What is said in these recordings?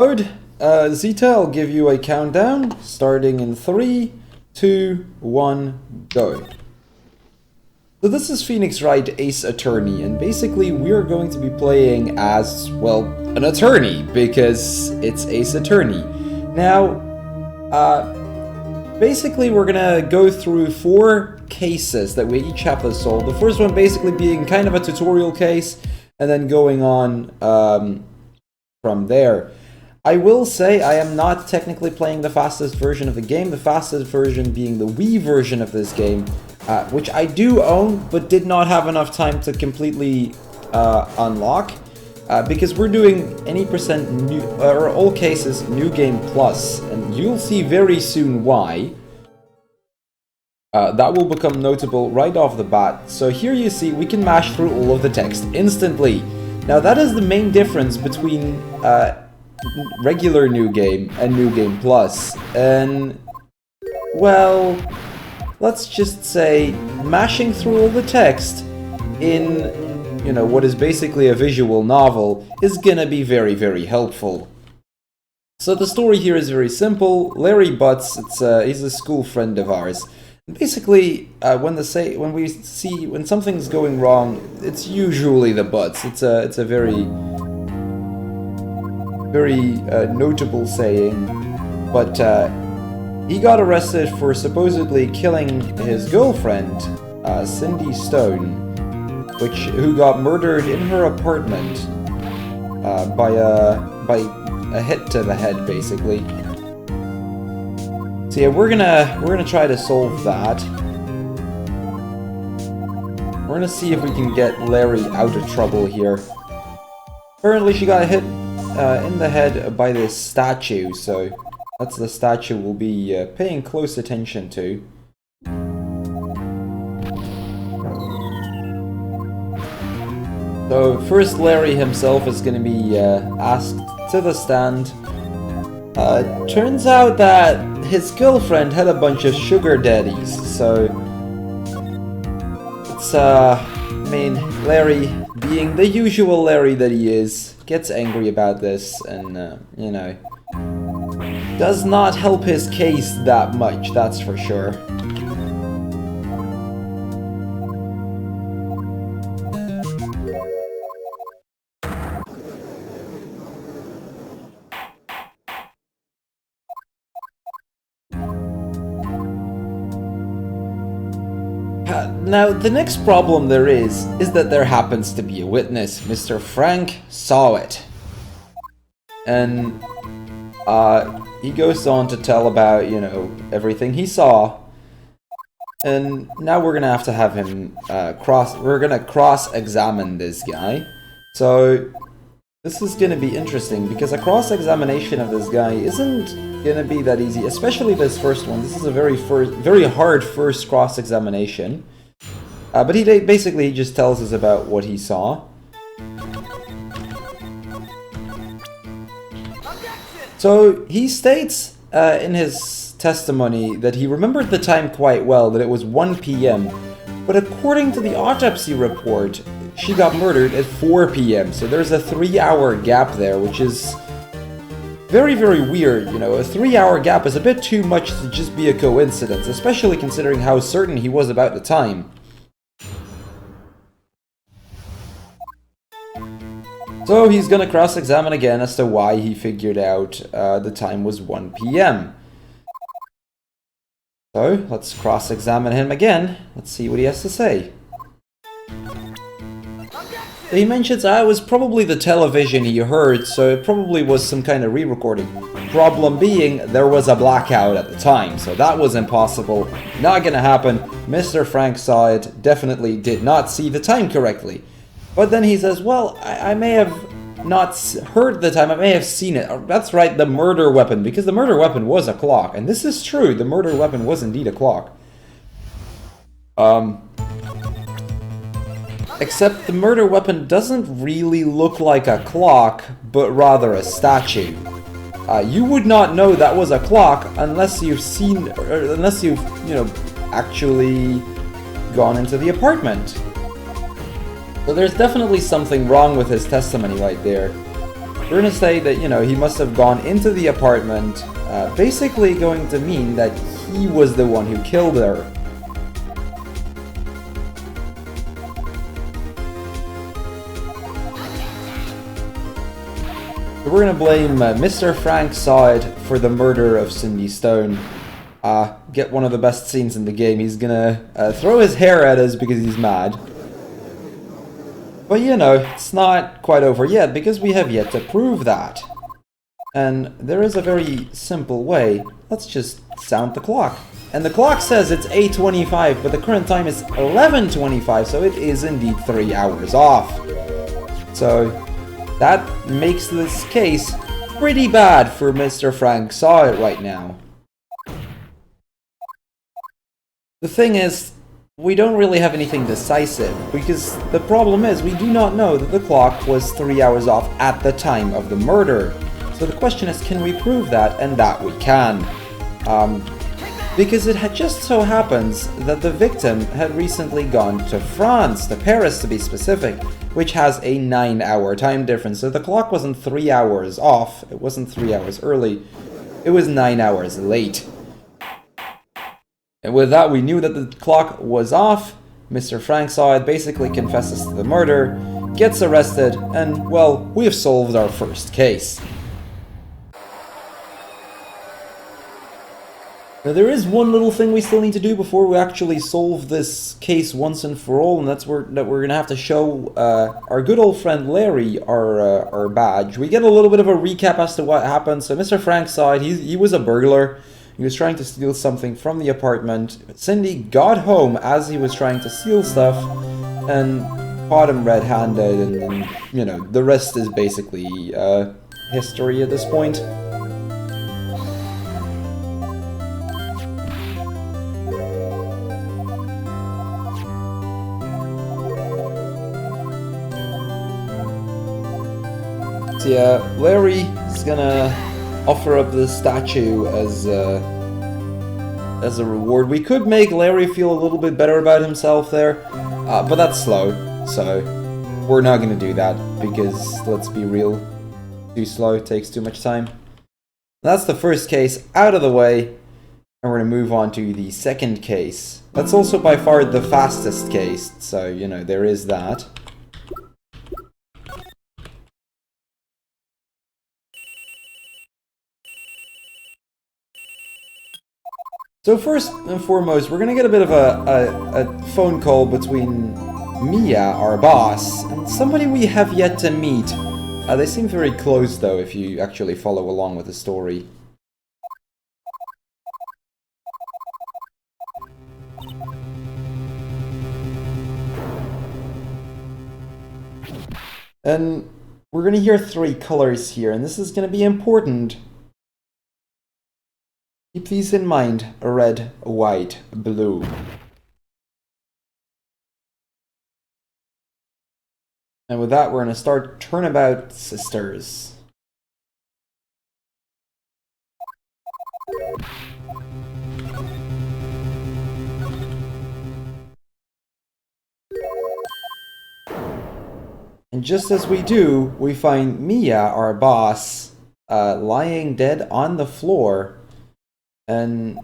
Good. Zeta, I'll give you a countdown, starting in 3, 2, 1, go. So this is Phoenix Wright, Ace Attorney, and basically we're going to be playing as, well, an attorney, because it's Ace Attorney. Now, basically we're gonna go through 4 cases that we each have to solve. The first one basically being kind of a tutorial case, and then going on from there. I will say I am not technically playing the fastest version of the game, the fastest version being the Wii version of this game, which I do own, but did not have enough time to completely unlock, because we're doing any percent new, or all cases, New Game Plus, and you'll see very soon why. That will become notable right off the bat. So here you see we can mash through all of the text instantly. Now that is the main difference between regular New Game and New Game Plus, and well, let's just say mashing through all the text in, you know, what is basically a visual novel is gonna be very, very helpful. So the story here is very simple. Larry Butts, he's a school friend of ours. And basically, when something's going wrong, it's usually the Butts. It's a very notable saying, but he got arrested for supposedly killing his girlfriend, Cindy Stone, who got murdered in her apartment by a hit to the head, basically. So yeah, we're gonna try to solve that. We're gonna see if we can get Larry out of trouble here. Apparently, she got hit in the head by this statue, so that's the statue we'll be paying close attention to. So first Larry himself is going to be asked to the stand. Turns out that his girlfriend had a bunch of sugar daddies, so it's, I mean, Larry, being the usual Larry that he is, gets angry about this and, you know, does not help his case that much, that's for sure. Now, the next problem there is that there happens to be a witness. Mr. Frank saw it. And he goes on to tell about, you know, everything he saw. And now we're gonna have him cross-examine this guy. So this is gonna be interesting because a cross-examination of this guy isn't gonna be that easy, especially this first one. This is a very hard first cross-examination. But he basically just tells us about what he saw. So he states in his testimony that he remembered the time quite well, that it was 1 p.m. But according to the autopsy report, she got murdered at 4 p.m. So there's a 3-hour gap there, which is very, very weird. You know, a 3-hour gap is a bit too much to just be a coincidence, especially considering how certain he was about the time. So he's gonna cross-examine again as to why he figured out the time was 1 p.m. So let's cross-examine him again. Let's see what he has to say. He mentions it was probably the television he heard, so it probably was some kind of re-recording. Problem being, there was a blackout at the time, so that was impossible. Not gonna happen. Mr. Frank saw it, definitely did not see the time correctly. But then he says, well, I may have not heard the time, I may have seen it. That's right, the murder weapon, because the murder weapon was a clock. And this is true, the murder weapon was indeed a clock. Except the murder weapon doesn't really look like a clock, but rather a statue. You would not know that was a clock unless you've seen, or unless you've, you know, actually gone into the apartment. So there's definitely something wrong with his testimony right there. we're gonna say that, you know, he must have gone into the apartment, basically going to mean that he was the one who killed her. So we're gonna blame Mr. Frank Side for the murder of Cindy Stone. Get one of the best scenes in the game. He's gonna throw his hair at us because he's mad. But you know, it's not quite over yet, because we have yet to prove that. And there is a very simple way. Let's just sound the clock. And the clock says it's 8:25, but the current time is 11:25, so it is indeed 3 hours off. So that makes this case pretty bad for Mr. Frank Saw It right now. The thing is, we don't really have anything decisive, because the problem is we do not know that the clock was 3 hours off at the time of the murder. So the question is, can we prove that? And that we can. Because it had just so happens that the victim had recently gone to France, to Paris to be specific, which has a 9-hour time difference. So the clock wasn't 3 hours off, it wasn't 3 hours early, it was 9 hours late. And with that, we knew that the clock was off. Mr. Frank Saw It basically confesses to the murder, gets arrested, and, well, we have solved our first case. Now, there is one little thing we still need to do before we actually solve this case once and for all, and that's that we're gonna have to show our good old friend Larry our badge. We get a little bit of a recap as to what happened. So Mr. Frank Saw It, he was a burglar. He was trying to steal something from the apartment. Cindy got home as he was trying to steal stuff and caught him red-handed, and you know, the rest is basically history at this point. So yeah, Larry is gonna offer up the statue as a reward. We could make Larry feel a little bit better about himself there, but that's slow, so we're not gonna do that, because let's be real, too slow, it takes too much time. That's the first case out of the way, and we're gonna move on to the second case. That's also by far the fastest case, so you know, there is that. So first and foremost, we're gonna get a bit of a phone call between Mia, our boss, and somebody we have yet to meet. They seem very close though, if you actually follow along with the story. And we're gonna hear 3 colors here, and this is gonna be important. Keep these in mind: red, white, blue. And with that, we're going to start Turnabout Sisters. And just as we do, we find Mia, our boss, lying dead on the floor. And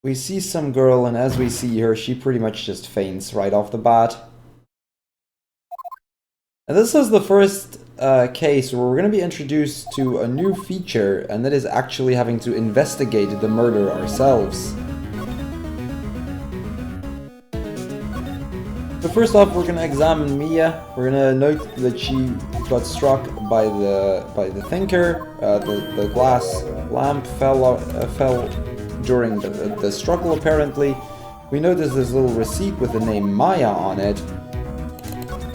we see some girl, and as we see her, she pretty much just faints right off the bat. And this is the first case where we're going to be introduced to a new feature, and that is actually having to investigate the murder ourselves. So first off, we're going to examine Mia. We're going to note that she got struck by the thinker. The glass lamp fell during the struggle, apparently. We notice this little receipt with the name Maya on it.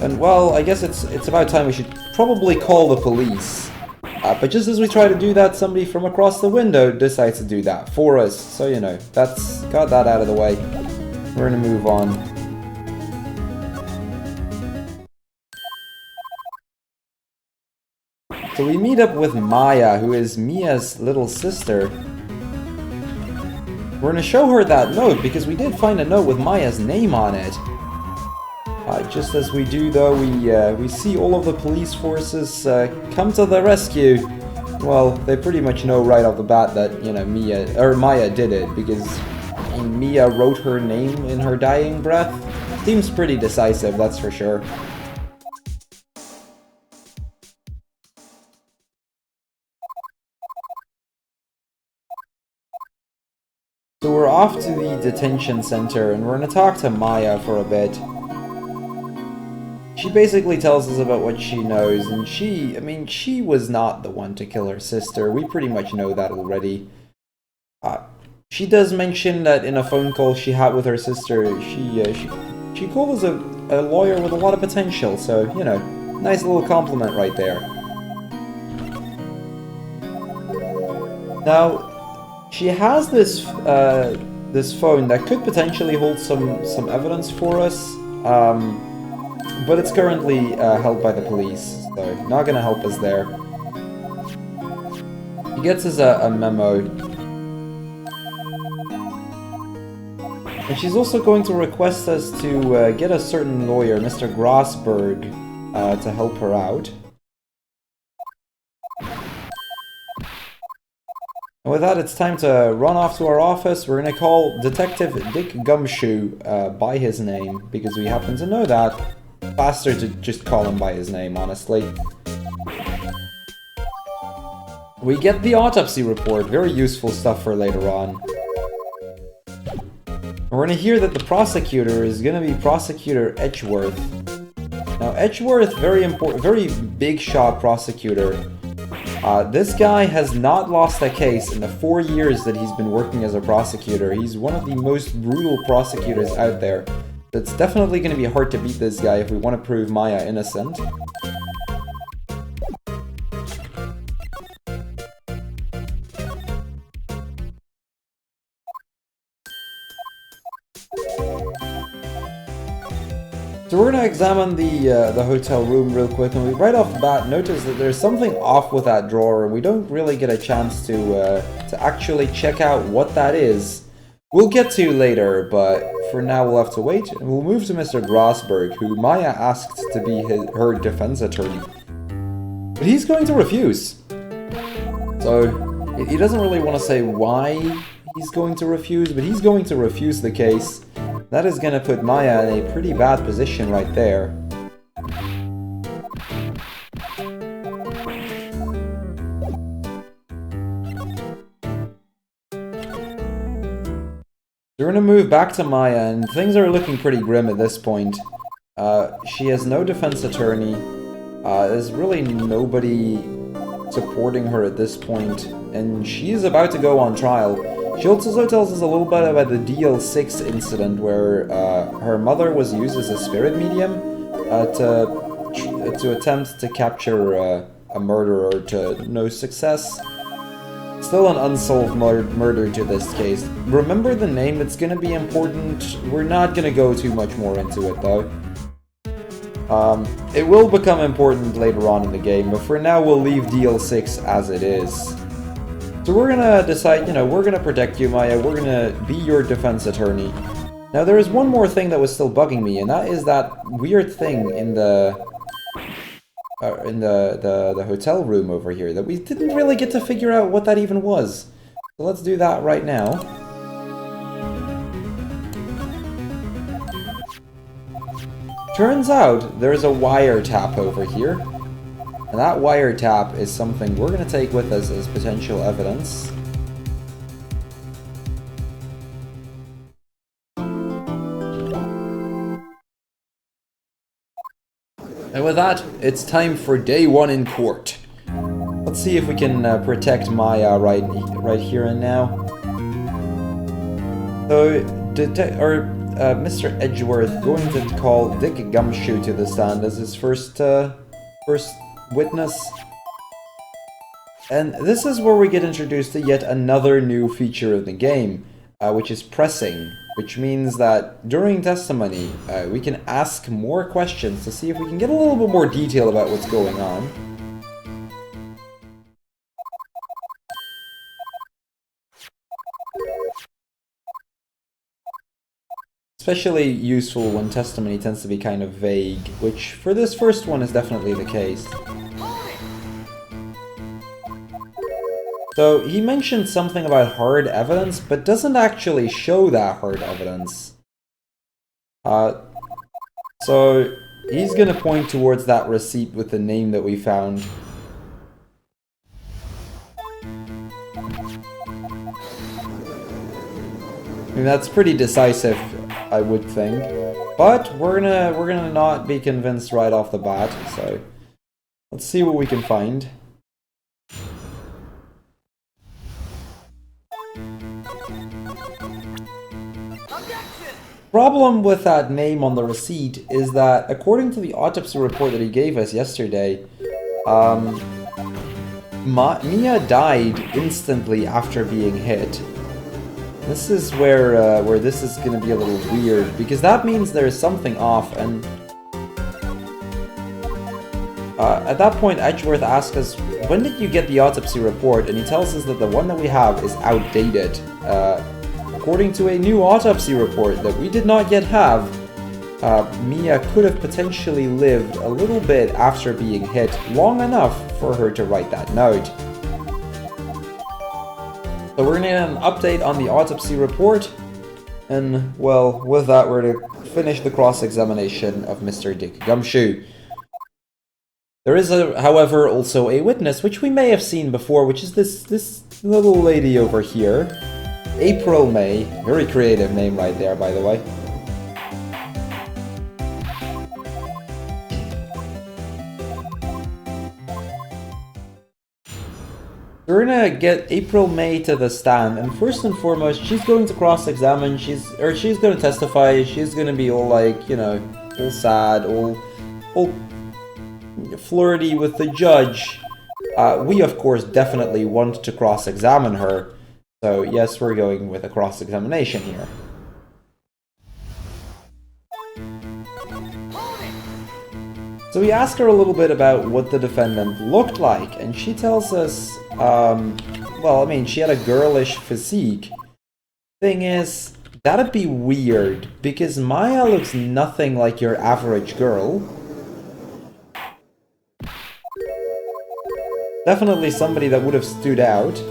And well, I guess it's about time we should probably call the police. But just as we try to do that, somebody from across the window decides to do that for us. So, you know, that's got that out of the way. We're gonna move on. So we meet up with Maya, who is Mia's little sister. We're gonna show her that note because we did find a note with Maya's name on it. Just as we do, though, we see all of the police forces come to the rescue. Well, they pretty much know right off the bat that, you know, Maya did it, because Mia wrote her name in her dying breath. Seems pretty decisive, that's for sure. So we're off to the detention center, and we're gonna talk to Maya for a bit. She basically tells us about what she knows, and she was not the one to kill her sister. We pretty much know that already. She does mention that in a phone call she had with her sister, she called us a lawyer with a lot of potential, so, you know, nice little compliment right there. Now, she has this phone that could potentially hold some evidence for us, but it's currently held by the police, so not gonna help us there. He gets us a memo. And she's also going to request us to get a certain lawyer, Mr. Grossberg, to help her out. And with that, it's time to run off to our office. We're going to call Detective Dick Gumshoe by his name, because we happen to know that. Faster to just call him by his name, honestly. We get the autopsy report, very useful stuff for later on. We're going to hear that the prosecutor is going to be Prosecutor Edgeworth. Now, Edgeworth, very big shot prosecutor. This guy has not lost a case in the 4 years that he's been working as a prosecutor. He's one of the most brutal prosecutors out there. It's definitely going to be hard to beat this guy if we want to prove Maya innocent. So we're going to examine the hotel room real quick, and we right off the bat notice that there's something off with that drawer, and we don't really get a chance to actually check out what that is. We'll get to later, but for now we'll have to wait, and we'll move to Mr. Grossberg, who Maya asked to be her defense attorney. But he's going to refuse. So he doesn't really want to say why he's going to refuse, but he's going to refuse the case. That is going to put Maya in a pretty bad position right there. We're going to move back to Maya, and things are looking pretty grim at this point. She has no defense attorney. There's really nobody supporting her at this point, and she's about to go on trial. She also tells us a little bit about the DL6 incident where her mother was used as a spirit medium to attempt to capture a murderer to no success. Still an unsolved murder to this case. Remember the name, it's gonna be important. We're not gonna go too much more into it though. It will become important later on in the game, but for now we'll leave DL6 as it is. So we're gonna decide, you know, we're gonna protect you, Maya, we're gonna be your defense attorney. Now there is one more thing that was still bugging me, and that is that weird thing in the hotel room over here that we didn't really get to figure out what that even was. So let's do that right now. Turns out there's a wiretap over here. And that wiretap is something we're going to take with us as potential evidence. And with that, it's time for day one in court. Let's see if we can protect Maya right here and now. So, Mr. Edgeworth going to call Dick Gumshoe to the stand as his first witness. And this is where we get introduced to yet another new feature of the game, which is pressing, which means that during testimony, we can ask more questions to see if we can get a little bit more detail about what's going on. Especially useful when testimony tends to be kind of vague, which for this first one is definitely the case. So he mentioned something about hard evidence, but doesn't actually show that hard evidence. So he's gonna point towards that receipt with the name that we found. I mean, that's pretty decisive, I would think. But we're gonna not be convinced right off the bat, so let's see what we can find. Problem with that name on the receipt is that, according to the autopsy report that he gave us yesterday, Mia died instantly after being hit. This is where this is going to be a little weird, because that means there's something off, and at that point Edgeworth asks us, when did you get the autopsy report? And he tells us that the one that we have is outdated. According to a new autopsy report that we did not yet have, Mia could have potentially lived a little bit after being hit, long enough for her to write that note. So we're gonna get an update on the autopsy report, and well, with that we're gonna finish the cross-examination of Mr. Dick Gumshoe. There is, however, also a witness, which we may have seen before, which is this little lady over here. April May, very creative name right there, by the way. We're gonna get April May to the stand, and first and foremost, she's going to cross-examine. She's gonna testify. She's gonna be all like, you know, all sad, all flirty with the judge. We of course definitely want to cross-examine her. So yes, we're going with a cross-examination here. So we ask her a little bit about what the defendant looked like, and she tells us, well, I mean, she had a girlish physique. Thing is, that'd be weird, because Maya looks nothing like your average girl. Definitely somebody that would have stood out.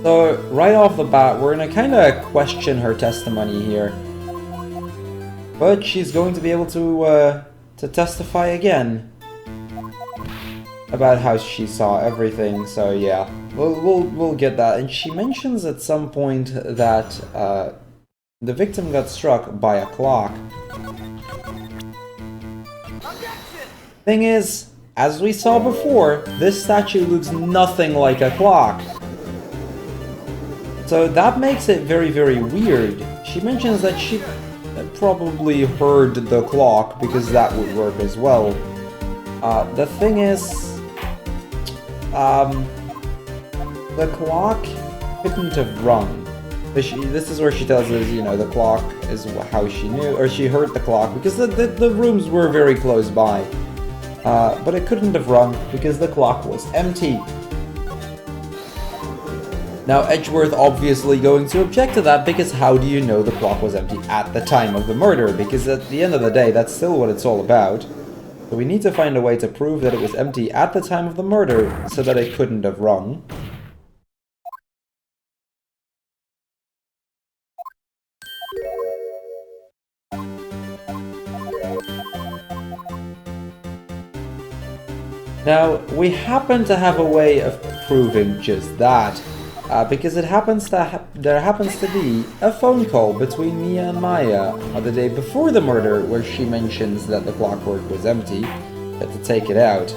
So, right off the bat, we're gonna kinda question her testimony here. But she's going to be able to testify again about how she saw everything, so yeah, we'll get that. And she mentions at some point that the victim got struck by a clock. Thing is, as we saw before, this statue looks nothing like a clock. So that makes it very, very weird. She mentions that she probably heard the clock, because that would work as well. The thing is, the clock couldn't have rung. This is where she tells us, you know, the clock is how she knew, or she heard the clock, because the rooms were very close by. But it couldn't have rung, because the clock was empty. Now, Edgeworth obviously going to object to that, because how do you know the clock was empty at the time of the murder? Because at the end of the day, that's still what it's all about. So we need to find a way to prove that it was empty at the time of the murder, so that it couldn't have rung. Now, we happen to have a way of proving just that. Because there happens to be a phone call between Mia and Maya on the day before the murder, where she mentions that the clockwork was empty, had to take it out.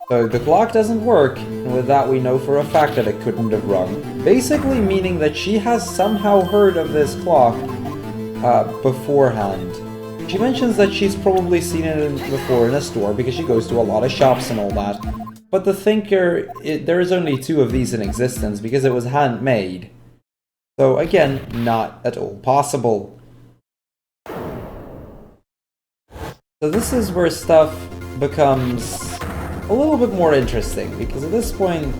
So the clock doesn't work, and with that we know for a fact that it couldn't have rung. Basically meaning that she has somehow heard of this clock beforehand. She mentions that she's probably seen it before in a store, because she goes to a lot of shops and all that. But the thinker, there is only 2 of these in existence, because it was handmade. So again, not at all possible. So this is where stuff becomes a little bit more interesting, because at this point,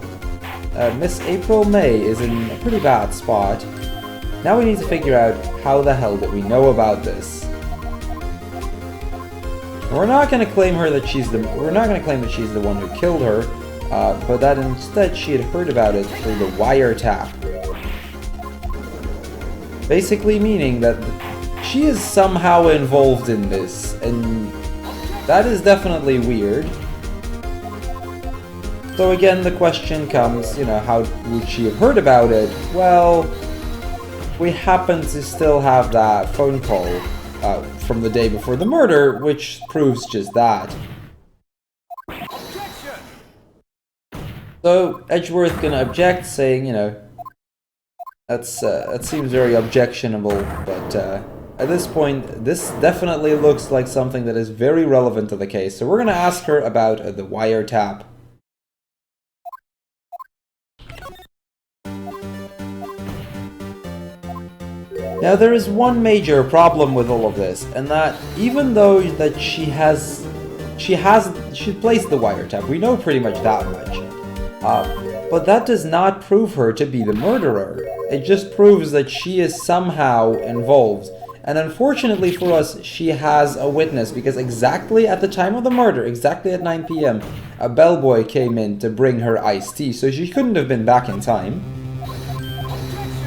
Miss April May is in a pretty bad spot. Now we need to figure out how the hell did we know about this. We're not going to claim that she's the one who killed her, but that instead she had heard about it through the wiretap. Basically meaning that she is somehow involved in this, and that is definitely weird. So again, the question comes, you know, how would she have heard about it? Well, we happen to still have that phone call from the day before the murder, which proves just that. So Edgeworth gonna object, saying, you know, that seems very objectionable, but at this point, this definitely looks like something that is very relevant to the case. So we're gonna ask her about the wiretap. Now there is one major problem with all of this, and that even though that she placed the wiretap, we know pretty much that much. But that does not prove her to be the murderer. It just proves that she is somehow involved. And unfortunately for us, she has a witness, because exactly at the time of the murder, exactly at 9 PM, a bellboy came in to bring her iced tea, so she couldn't have been back in time.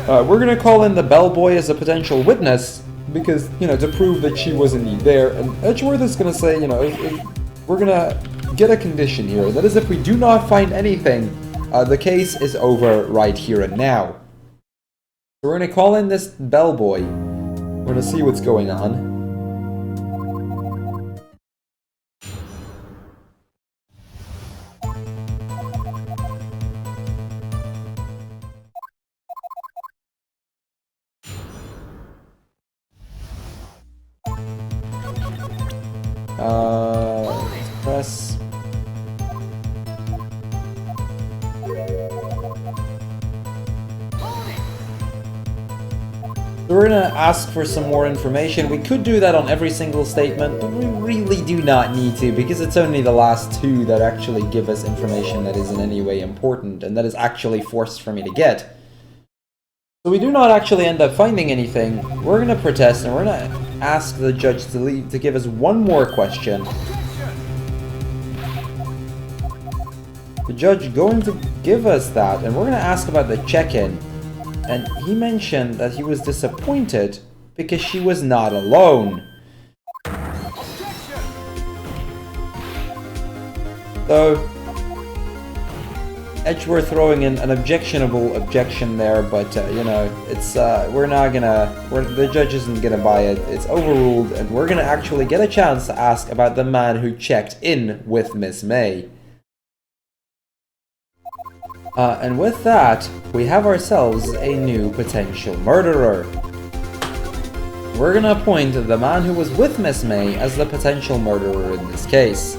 We're gonna call in the bellboy as a potential witness, because, you know, to prove that she was indeed there, and Edgeworth is gonna say, you know, we're gonna get a condition here, that is, if we do not find anything, the case is over right here and now. So we're gonna call in this bellboy, we're gonna see what's going on. Press. So we're gonna ask for some more information. We could do that on every single statement, but we really do not need to, because it's only the last two that actually give us information that is in any way important, and that is actually forced for me to get. So we do not actually end up finding anything. We're gonna protest, and we're gonna ask the judge to give us one more question. The judge going to give us that, and we're gonna ask about the check-in. And he mentioned that he was disappointed because she was not alone. So Edgeworth throwing in an objectionable objection there, but you know, it's the judge isn't gonna buy it. It's overruled, and we're gonna actually get a chance to ask about the man who checked in with Miss May. And with that, we have ourselves a new potential murderer. We're gonna appoint the man who was with Miss May as the potential murderer in this case.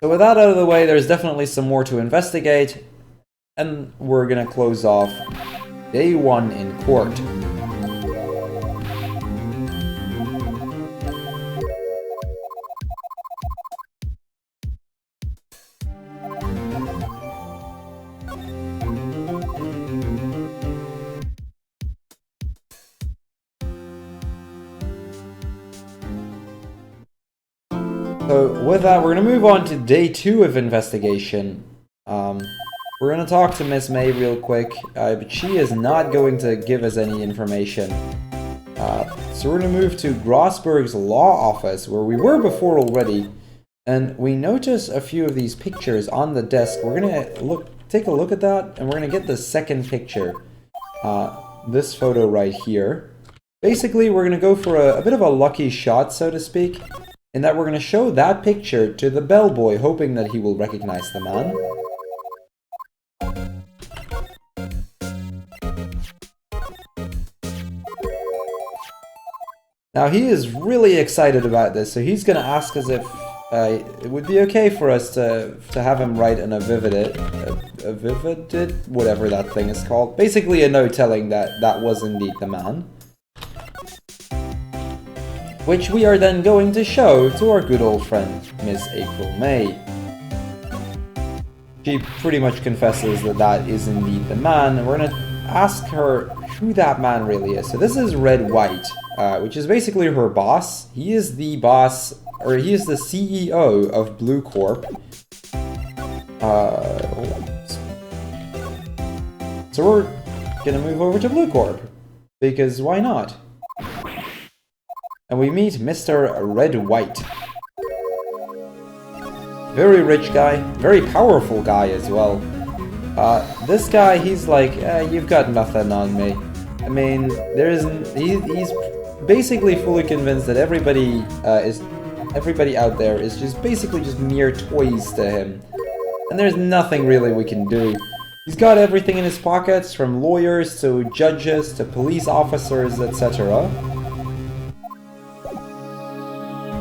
So with that out of the way, there's definitely some more to investigate, and we're gonna close off day one in court. So with that, we're going to move on to day two of investigation. We're going to talk to Miss May real quick, but she is not going to give us any information. So we're going to move to Grossberg's law office, where we were before already, and we notice a few of these pictures on the desk. We're going to take a look at that, and we're going to get the second picture, this photo right here. Basically, we're going to go for a bit of a lucky shot, so to speak, in that we're going to show that picture to the bellboy, hoping that he will recognize the man. Now he is really excited about this, so he's going to ask us if it would be okay for us to have him write an avividit, whatever that thing is called. Basically a note telling that that was indeed the man. Which we are then going to show to our good old friend, Miss April May. She pretty much confesses that that is indeed the man, and we're gonna ask her who that man really is. So this is Wright, which is basically her boss. He is the boss, or he is the CEO of Blue Corp. So we're gonna move over to Blue Corp, because why not? And we meet Mr. Wright. Very rich guy, very powerful guy as well. This guy, he's like, you've got nothing on me. I mean, there isn't. He's basically fully convinced that everybody out there is just basically just mere toys to him, and there's nothing really we can do. He's got everything in his pockets, from lawyers to judges to police officers, etc.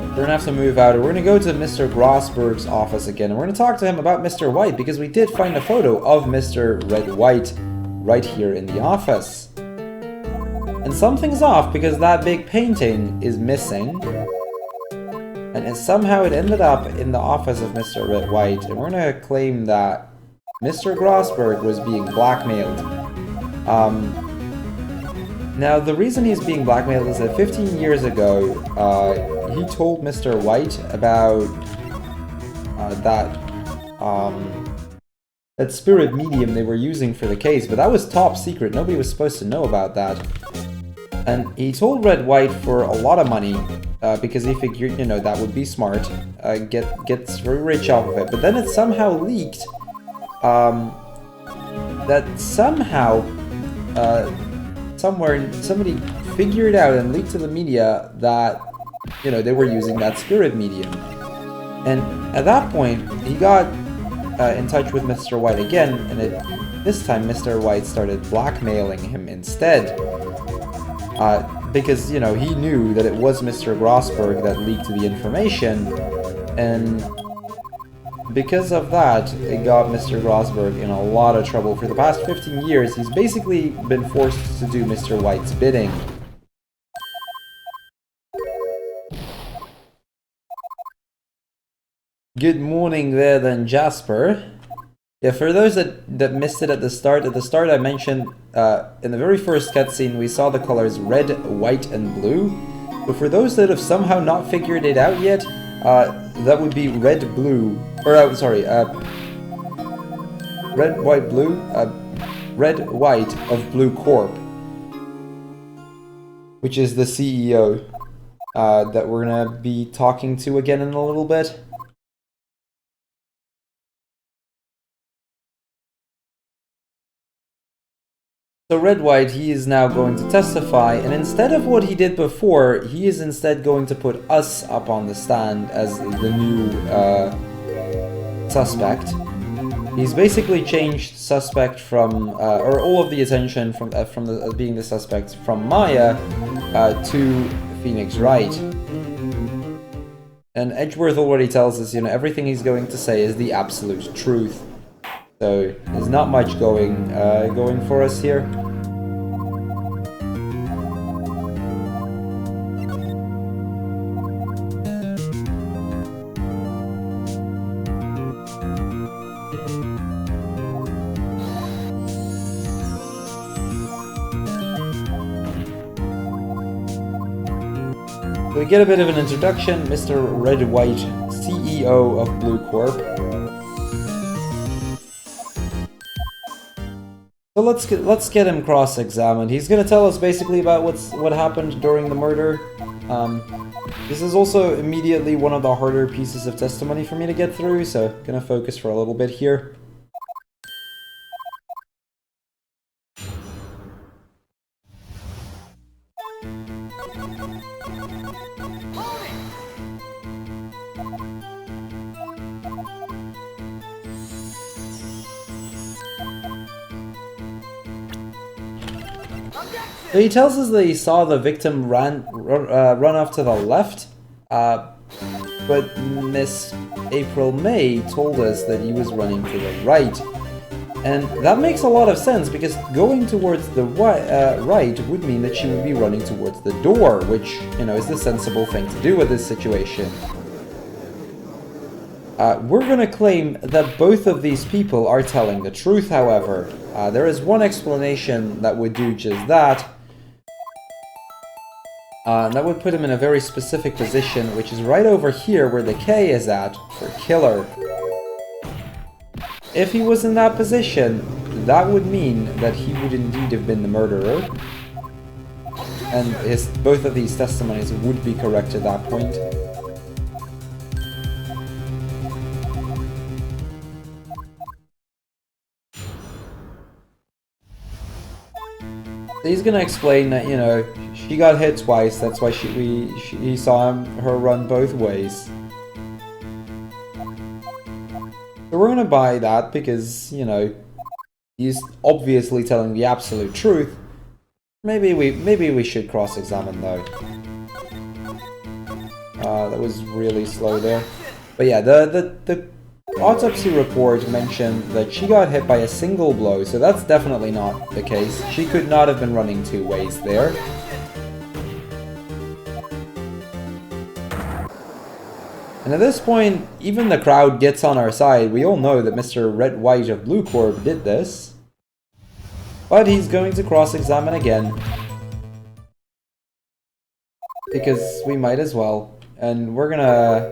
We're gonna have to move out, and we're gonna go to Mr. Grossberg's office again, and we're gonna talk to him about Mr. White, because we did find a photo of Mr. White right here in the office. And something's off, because that big painting is missing. And somehow it ended up in the office of Mr. White, and we're gonna claim that Mr. Grossberg was being blackmailed. Now, the reason he's being blackmailed is that 15 years ago, he told Mr. White about that spirit medium they were using for the case, but that was top secret. Nobody was supposed to know about that. And he told White for a lot of money, because he figured, you know, that would be smart, gets very rich off of it. But then it somehow leaked that somehow, somewhere, somebody figured out and leaked to the media that, you know, they were using that spirit medium. And at that point, he got in touch with Mr. White again, and this time Mr. White started blackmailing him instead. Because, you know, he knew that it was Mr. Grossberg that leaked the information, and because of that, it got Mr. Grossberg in a lot of trouble. For the past 15 years, he's basically been forced to do Mr. White's bidding. Good morning there then, Jasper. Yeah, for those that missed it at the start I mentioned, in the very first cutscene, we saw the colors red, white, and blue. But for those that have somehow not figured it out yet, that would be red, blue, or sorry, red, white, blue, red, white of Blue Corp, which is the CEO that we're gonna be talking to again in a little bit. So White, he is now going to testify, and instead of what he did before, he is instead going to put us up on the stand as the new suspect. He's basically changed suspect from, or all of the attention from being the suspect from Maya to Phoenix Wright. And Edgeworth already tells us, you know, everything he's going to say is the absolute truth. So there's not much going for us here. So we get a bit of an introduction. Mr. White, CEO of Blue Corp. So let's get him cross-examined. He's gonna tell us basically about what happened during the murder. This is also immediately one of the harder pieces of testimony for me to get through, so gonna focus for a little bit here. So he tells us that he saw the victim run off to the left, but Miss April May told us that he was running to the right. And that makes a lot of sense, because going towards the right would mean that she would be running towards the door, which, you know, is the sensible thing to do with this situation. We're gonna claim that both of these people are telling the truth, however. There is one explanation that would do just that. That would put him in a very specific position, which is right over here where the K is at for killer. If he was in that position, that would mean that he would indeed have been the murderer. And both of these testimonies would be correct at that point. He's gonna explain that, you know, she got hit twice, that's why he saw her run both ways. So we're gonna buy that because, you know, he's obviously telling the absolute truth. Maybe we should cross-examine though. That was really slow there. But yeah, the autopsy report mentioned that she got hit by a single blow, so that's definitely not the case. She could not have been running two ways there. And at this point, even the crowd gets on our side. We all know that Mr. Red White of Blue Corp did this. But he's going to cross-examine again. Because we might as well. And we're gonna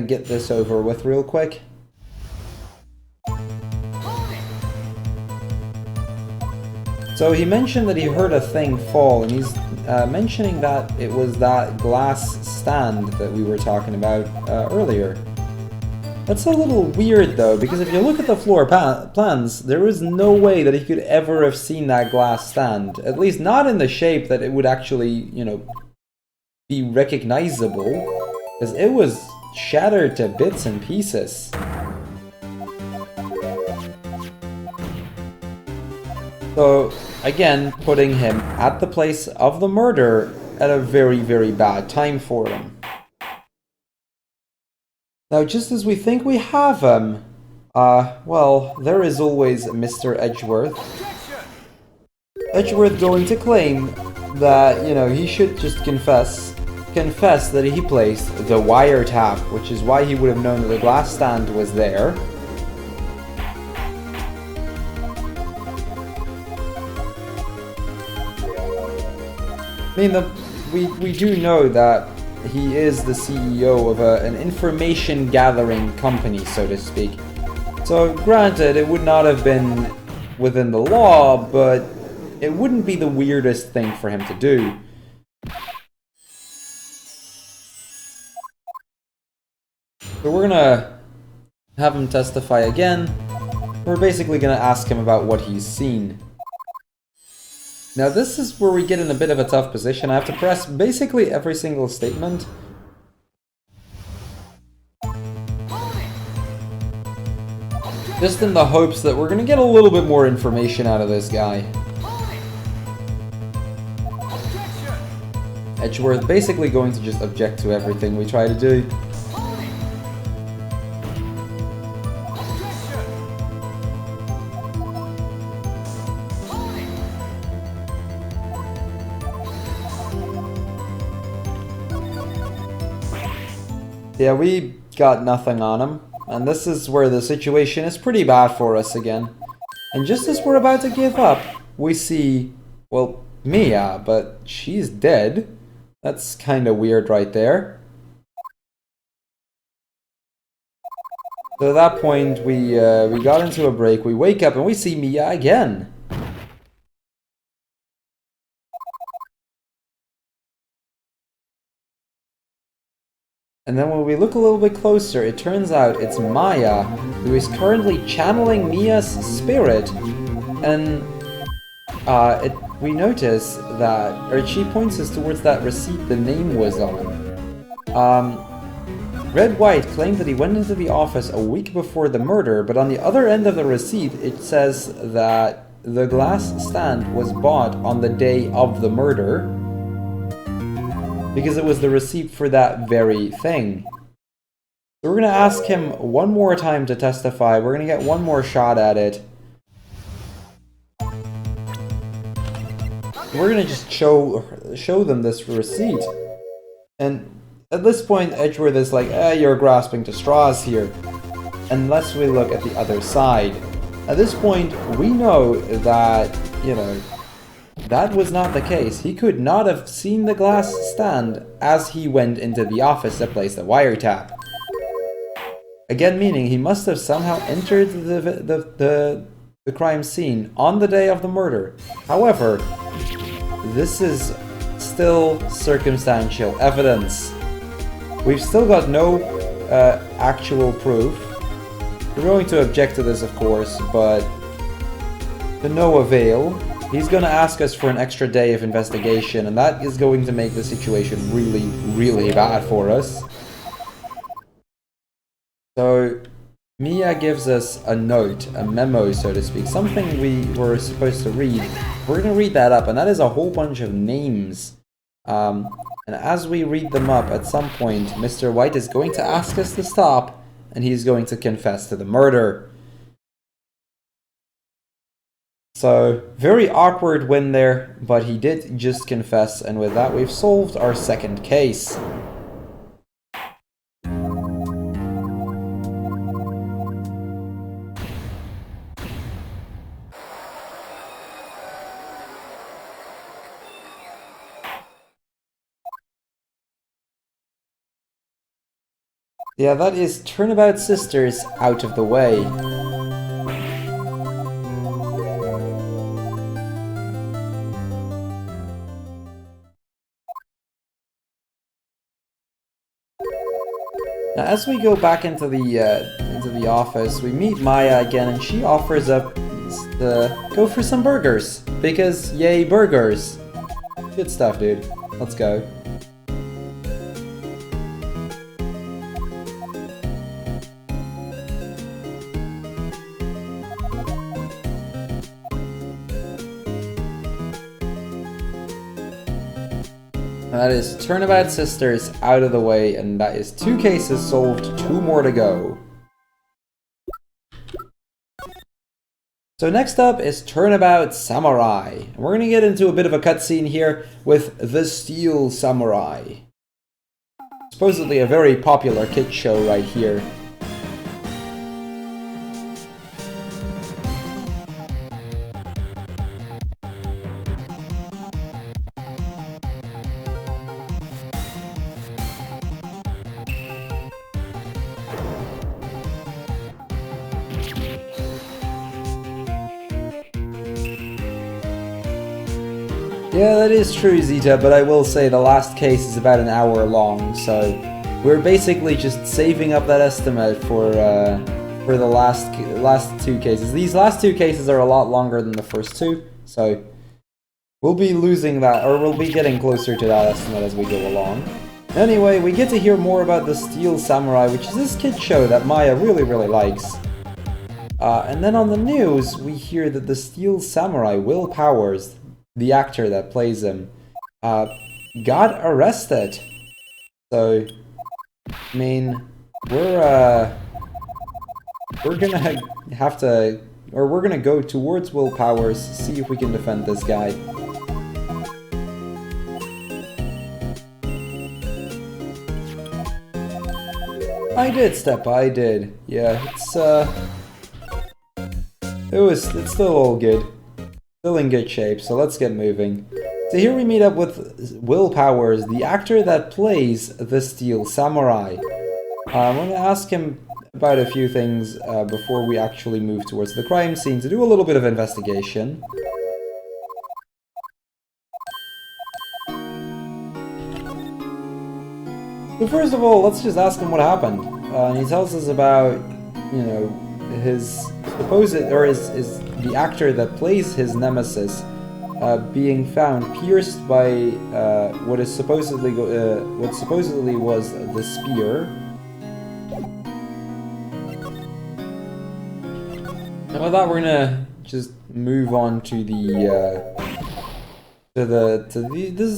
get this over with real quick. So he mentioned that he heard a thing fall, and he's mentioning that it was that glass stand that we were talking about earlier. That's a little weird though, because if you look at the floor plans, there is no way that he could ever have seen that glass stand. At least not in the shape that it would actually, you know, be recognizable, because it was shattered to bits and pieces. So, again, putting him at the place of the murder at a very, very bad time for him. Now, just as we think we have him, well, there is always Mr. Edgeworth. Edgeworth going to claim that, you know, he should just confess that he placed the wiretap, which is why he would have known that the glass stand was there. I mean, we do know that he is the CEO of an information gathering company, so to speak. So granted, it would not have been within the law, but it wouldn't be the weirdest thing for him to do. So we're gonna have him testify again. We're basically gonna ask him about what he's seen. Now this is where we get in a bit of a tough position. I have to press basically every single statement. Just in the hopes that we're gonna get a little bit more information out of this guy. Edgeworth basically going to just object to everything we try to do. Yeah, we got nothing on him, and this is where the situation is pretty bad for us again. And just as we're about to give up, we see, well, Mia, but she's dead. That's kind of weird right there. So at that point, we got into a break, we wake up and we see Mia again. And then when we look a little bit closer, it turns out it's Maya, who is currently channeling Mia's spirit. And we notice that, or she points us towards that receipt the name was on. Red White claimed that he went into the office a week before the murder, but on the other end of the receipt it says that the glass stand was bought on the day of the murder. because it was the receipt for that very thing. So we're going to ask him one more time to testify. We're going to get one more shot at it. We're going to just show them this receipt. And at this point, Edgeworth is like, you're grasping to straws here. Unless we look at the other side. At this point, we know that, you know, that was not the case. He could not have seen the glass stand as he went into the office to place the wiretap. Again, meaning he must have somehow entered the crime scene on the day of the murder. However, this is still circumstantial evidence. We've still got no actual proof. We're going to object to this, of course, but to no avail. He's going to ask us for an extra day of investigation, and that is going to make the situation really, really bad for us. So, Mia gives us a note, a memo, so to speak, something we were supposed to read. We're going to read that up, and that is a whole bunch of names. And as we read them up, at some point, Mr. White is going to ask us to stop, and he's going to confess to the murder. So, very awkward win there, but he did just confess, and with that we've solved our second case. Yeah, that is Turnabout Sisters out of the way. Now, as we go back into the office, we meet Maya again, and she offers up to go for some burgers because yay burgers! Good stuff, dude. Let's go. That is Turnabout Sisters out of the way, and that is 2 cases solved, 2 more to go. So next up is Turnabout Samurai. And we're going to get into a bit of a cutscene here with the Steel Samurai. Supposedly a very popular kid show right here. Yeah, that is true, Zeta, but I will say the last case is about an hour long, so we're basically just saving up that estimate for the last 2 cases. These last 2 cases are a lot longer than the first 2, so we'll be losing that, or we'll be getting closer to that estimate as we go along. Anyway, we get to hear more about the Steel Samurai, which is this kid show that Maya really, really likes. And then on the news, we hear that the Steel Samurai, Will Powers, the actor that plays him, got arrested. So, I mean, we're gonna have to, or we're gonna go towards Will Powers, see if we can defend this guy. I did, Steppa, I did. Yeah, it's still all good. Still in good shape, so let's get moving. So here we meet up with Will Powers, the actor that plays the Steel Samurai. I'm going to ask him about a few things before we actually move towards the crime scene to do a little bit of investigation. So first of all, let's just ask him what happened. He tells us about, you know, his supposed, or is the actor that plays his nemesis being found pierced by what supposedly was the spear. And with that, we're gonna just move on to the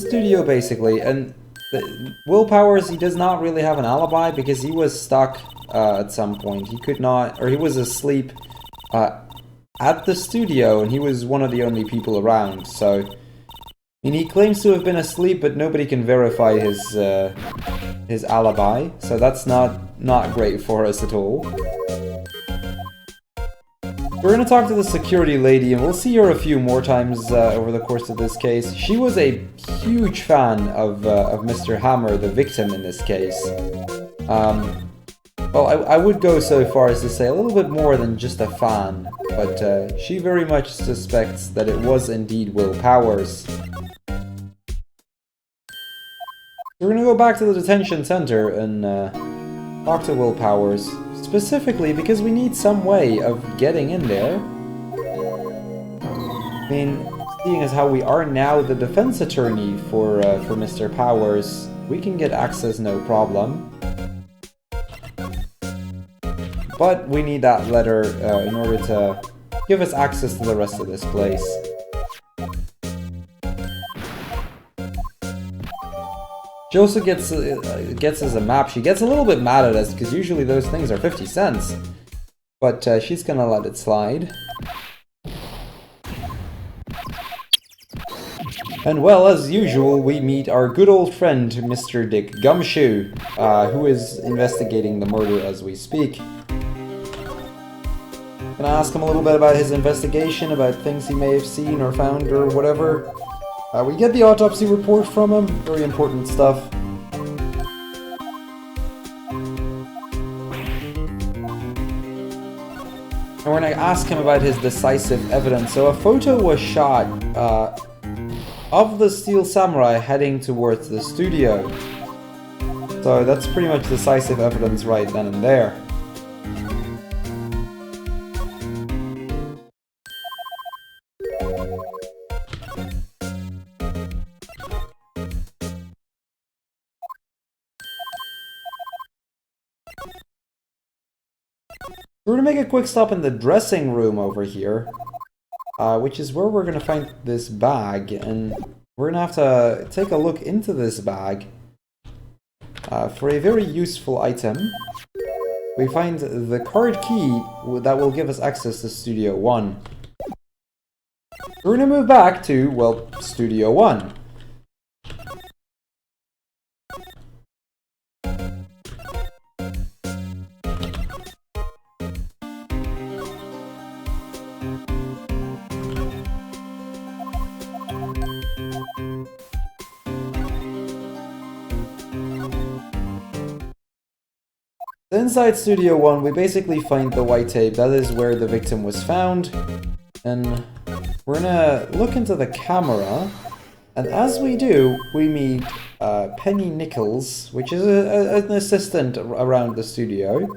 studio basically, and Will Powers, he does not really have an alibi because he was stuck at some point. He could not, or he was asleep at the studio, and he was one of the only people around. So, I mean, he claims to have been asleep, but nobody can verify his alibi. So that's not great for us at all. We're gonna talk to the security lady, and we'll see her a few more times over the course of this case. She was a huge fan of Mr. Hammer, the victim in this case. Well, I would go so far as to say a little bit more than just a fan, but she very much suspects that it was indeed Will Powers. We're gonna go back to the detention center and talk to Will Powers. Specifically because we need some way of getting in there. I mean, seeing as how we are now the defense attorney for Mr. Powers, we can get access no problem. But we need that letter in order to give us access to the rest of this place. She also gets us a map. She gets a little bit mad at us because usually those things are 50 cents. But she's gonna let it slide. And well, as usual, we meet our good old friend, Mr. Dick Gumshoe, who is investigating the murder as we speak. Gonna ask him a little bit about his investigation, about things he may have seen or found or whatever. We get the autopsy report from him, very important stuff. And we're gonna ask him about his decisive evidence. So a photo was shot of the Steel Samurai heading towards the studio. So that's pretty much decisive evidence right then and there. We're gonna make a quick stop in the dressing room over here, which is where we're gonna find this bag, and we're gonna have to take a look into this bag for a very useful item. We find the card key that will give us access to Studio 1. We're gonna move back to, well, Studio 1. Inside Studio 1, we basically find the white tape. That is where the victim was found. And we're gonna look into the camera. And as we do, we meet Penny Nichols, which is an assistant around the studio.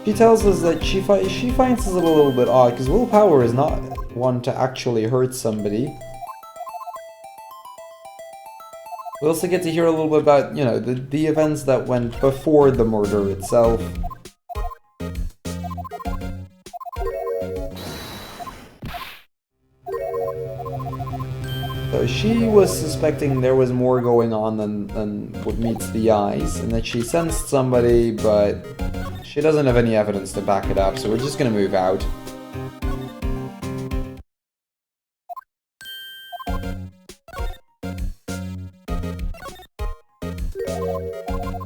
She tells us that she finds this a little bit odd, because Will Power is not one to actually hurt somebody. We also get to hear a little bit about, you know, the events that went before the murder itself. So she was suspecting there was more going on than what meets the eyes, and that she sensed somebody, but she doesn't have any evidence to back it up, so we're just gonna move out.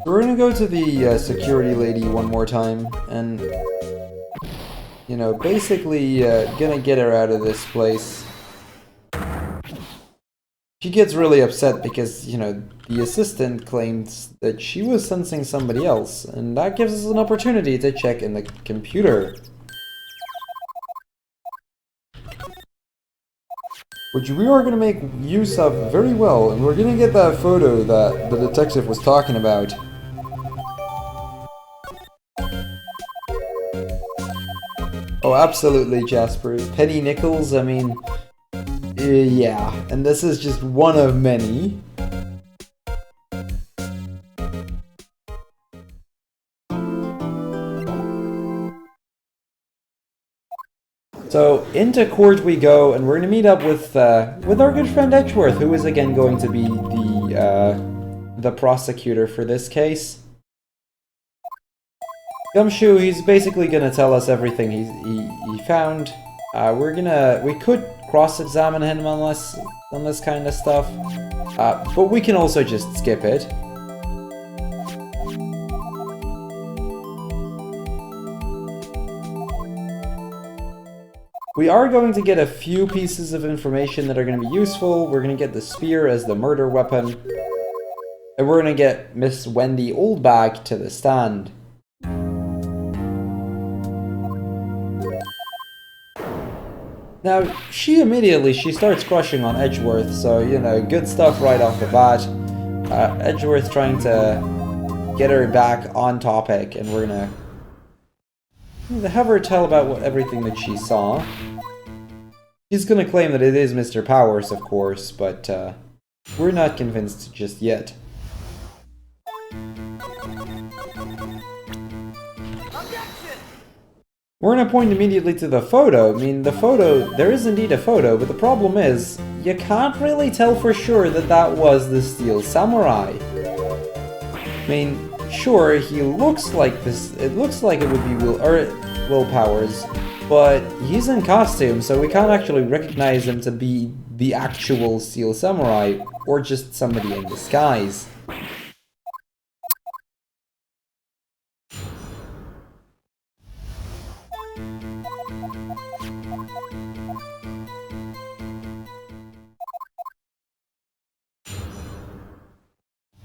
We're gonna go to the security lady one more time, and, you know, basically gonna get her out of this place. She gets really upset because, you know, the assistant claims that she was sensing somebody else, and that gives us an opportunity to check in the computer. Which we are going to make use of very well, and we're going to get that photo that the detective was talking about. Oh, absolutely, Jasper. Penny Nichols, I mean... yeah, and this is just one of many. So into court we go, and we're gonna meet up with our good friend Edgeworth, who is again going to be the prosecutor for this case. Gumshoe, he's basically gonna tell us everything he found. We could cross-examine him on this kind of stuff, but we can also just skip it. We are going to get a few pieces of information that are going to be useful. We're going to get the spear as the murder weapon. And we're going to get Miss Wendy Oldbag to the stand. Now, she starts crushing on Edgeworth, so, you know, good stuff right off the bat. Edgeworth trying to get her back on topic, and we're going to have her tell about everything that she saw. He's gonna claim that it is Mr. Powers, of course, but we're not convinced just yet. We're gonna point immediately to the photo. I mean, there is indeed a photo, but the problem is, you can't really tell for sure that that was the Steel Samurai. I mean, sure, he looks like this. It looks like it would be Will Powers, but he's in costume, so we can't actually recognize him to be the actual Steel Samurai, or just somebody in disguise.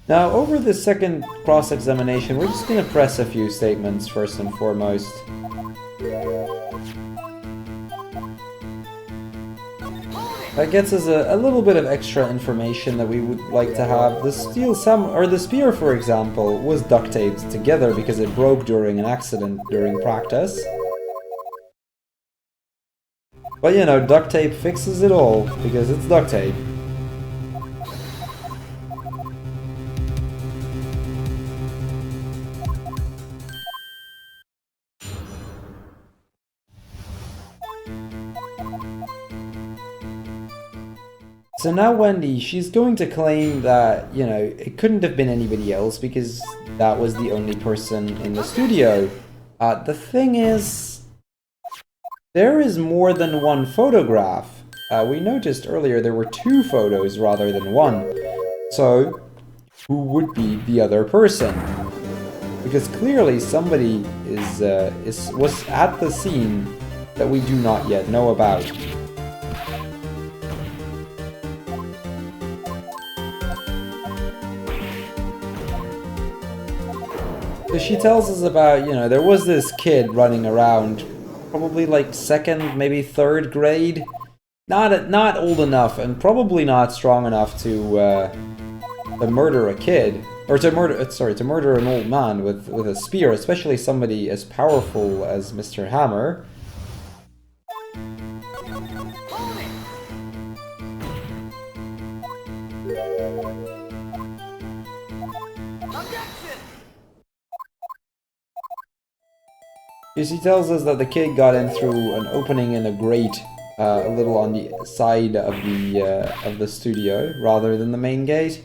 Now, over the second cross-examination, we're just going to press a few statements first and foremost. That gets us a little bit of extra information that we would like to have. The spear, for example, was duct taped together because it broke during an accident during practice. But you know, duct tape fixes it all because it's duct tape. So now Wendy, she's going to claim that, you know, it couldn't have been anybody else because that was the only person in the studio. The thing is, there is more than one photograph. We noticed earlier there were 2 photos rather than 1. So, who would be the other person? Because clearly somebody was at the scene that we do not yet know about. So she tells us about, you know, there was this kid running around, probably like 2nd, maybe 3rd grade. Not old enough and probably not strong enough to murder a kid. Or to murder an old man with a spear, especially somebody as powerful as Mr. Hammer. She tells us that the kid got in through an opening in a grate, a little on the side of the studio, rather than the main gate.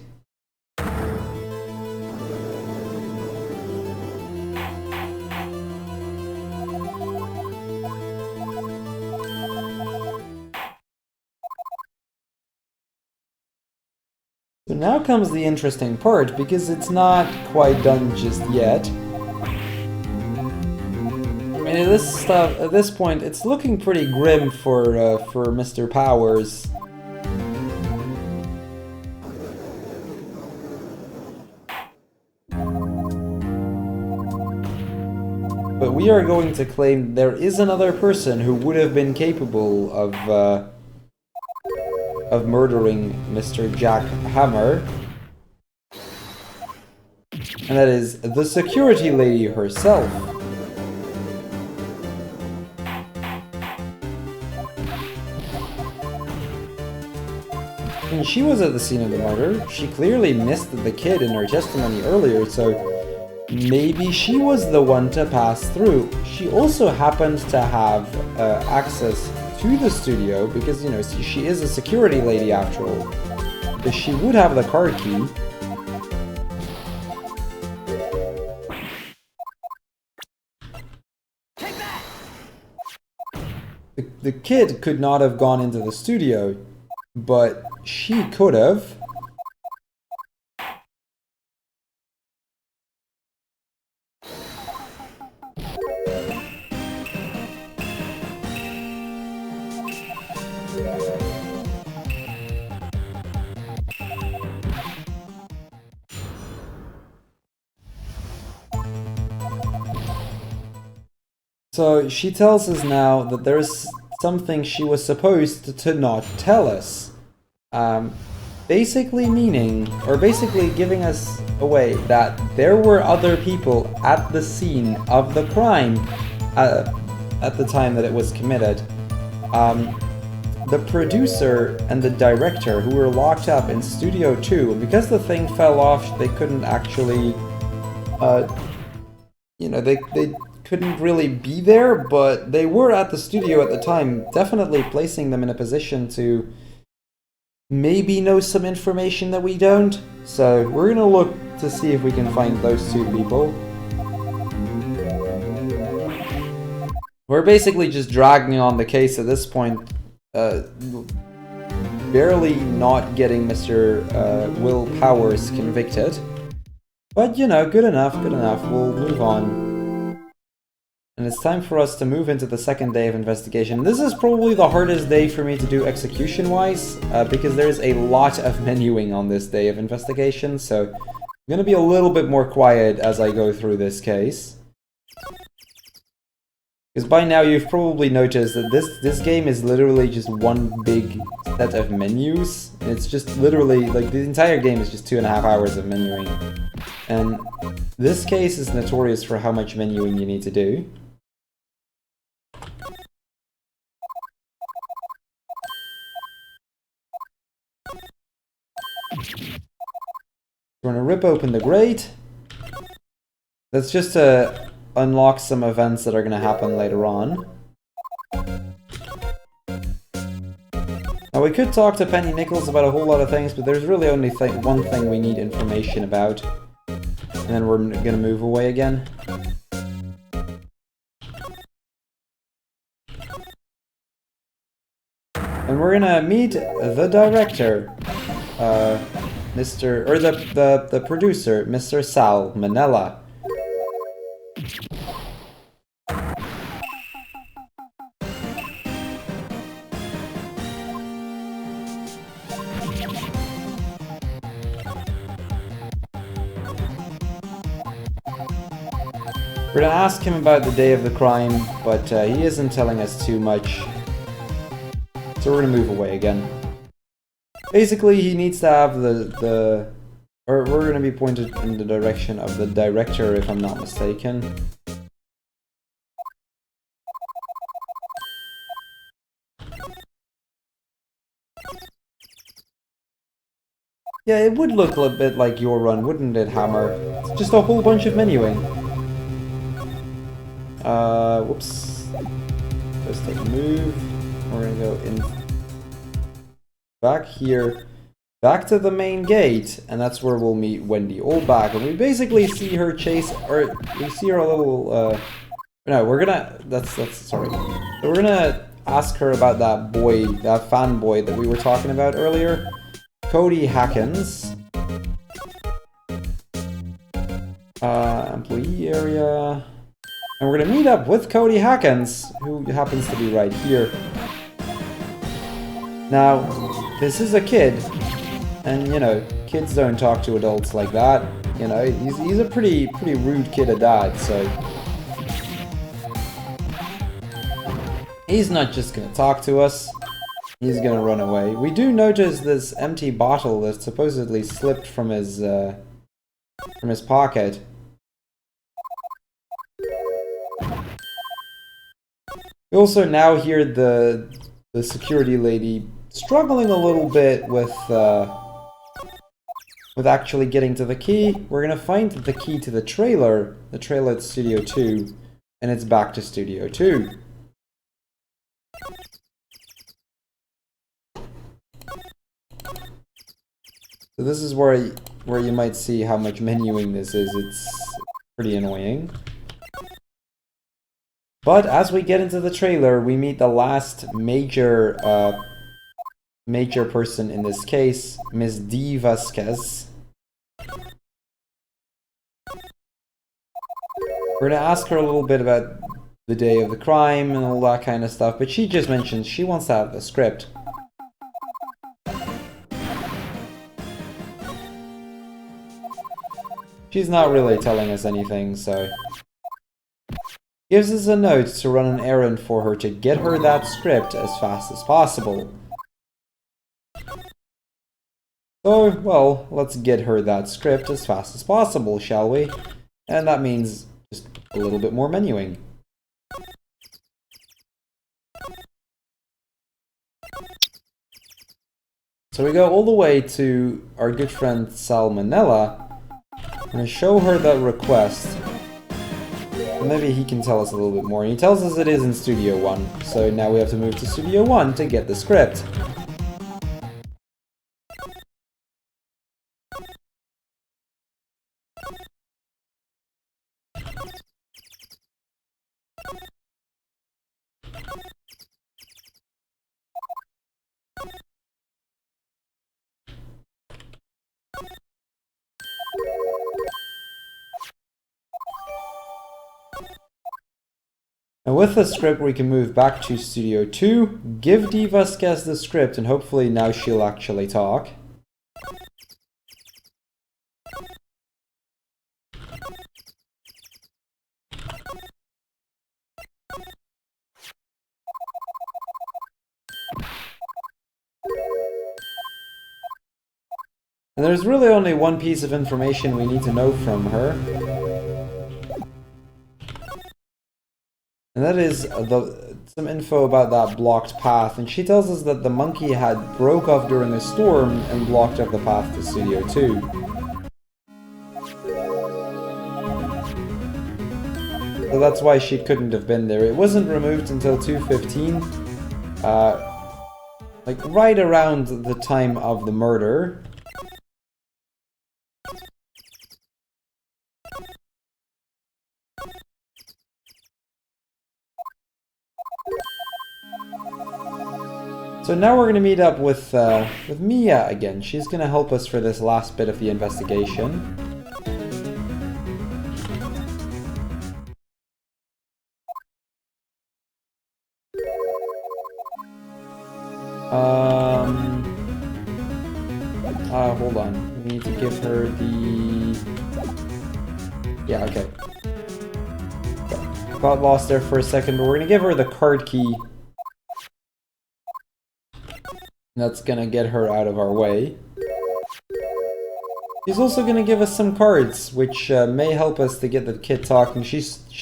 So now comes the interesting part, because it's not quite done just yet. I mean, at this point, it's looking pretty grim for Mr. Powers. But we are going to claim there is another person who would have been capable of murdering Mr. Jack Hammer. And that is the security lady herself. And she was at the scene of the murder. She clearly missed the kid in her testimony earlier, so maybe she was the one to pass through. She also happened to have access to the studio because, you know, she is a security lady after all. But she would have the car key. The kid could not have gone into the studio, but she could have. So she tells us now that there's something she was supposed to not tell us. Basically meaning, or basically giving us away that there were other people at the scene of the crime at the time that it was committed. The producer and the director who were locked up in Studio 2, and because the thing fell off, they couldn't actually, you know, they couldn't really be there, but they were at the studio at the time, definitely placing them in a position to maybe know some information that we don't. So we're gonna look to see if we can find those two people. We're basically just dragging on the case at this point, barely not getting Mr. Will Powers convicted. But, you know, good enough, we'll move on. And it's time for us to move into the second day of investigation. This is probably the hardest day for me to do execution-wise, because there's a lot of menuing on this day of investigation, so I'm gonna be a little bit more quiet as I go through this case. Because by now you've probably noticed that this game is literally just one big set of menus. And it's just literally, like, the entire game is just 2.5 hours of menuing. And this case is notorious for how much menuing you need to do. We're gonna rip open the grate. That's just to unlock some events that are gonna happen later on. Now we could talk to Penny Nichols about a whole lot of things, but there's really only one thing we need information about. And then we're gonna move away again. And we're gonna meet the director, the producer, Mr. Sal Manella. We're gonna ask him about the day of the crime, but he isn't telling us too much. So we're gonna move away again. Basically, he needs to have or we're gonna be pointed in the direction of the director, if I'm not mistaken. Yeah, it would look a bit like your run, wouldn't it, Hammer? It's just a whole bunch of menuing. Whoops. Let's take a move. We're gonna go in back here, back to the main gate, and that's where we'll meet Wendy Oldback. And we basically see her chase, or we see her a little, no, we're gonna, sorry. So we're gonna ask her about that boy, that fanboy that we were talking about earlier, Cody Hackens. Employee area. And we're gonna meet up with Cody Hackens, who happens to be right here. Now, this is a kid, and you know, kids don't talk to adults like that. You know, he's a pretty rude kid at that, so he's not just gonna talk to us. He's gonna run away. We do notice this empty bottle that supposedly slipped from his pocket. We also now hear the security lady struggling a little bit with with actually getting to the key, we're gonna find the key to the trailer to Studio 2, and it's back to Studio 2. So this is where you might see how much menuing this is. It's pretty annoying. But as we get into the trailer, we meet the last major person in this case, Miss D. Vasquez. We're gonna ask her a little bit about the day of the crime and all that kind of stuff, but she just mentions she wants to have the script. She's not really telling us anything, so... Gives us a note to run an errand for her to get her that script as fast as possible. So, well, let's get her that script as fast as possible, shall we? And that means just a little bit more menuing. So we go all the way to our good friend Salmonella. I'm going to show her the request. And maybe he can tell us a little bit more. And he tells us it is in Studio 1. So now we have to move to Studio 1 to get the script. And with the script, we can move back to Studio 2, give D. Vasquez the script, and hopefully now she'll actually talk. And there's really only one piece of information we need to know from her. And that is some info about that blocked path. And she tells us that the monkey had broke off during a storm and blocked up the path to Studio 2. So that's why she couldn't have been there. It wasn't removed until 2:15. Like right around the time of the murder. So now we're going to meet up with Mia again. She's going to help us for this last bit of the investigation. Hold on. We need to give her the... Yeah, okay. Got lost there for a second, but we're going to give her the card key. That's gonna get her out of our way. She's also gonna give us some cards, which may help us to get the kid talking. She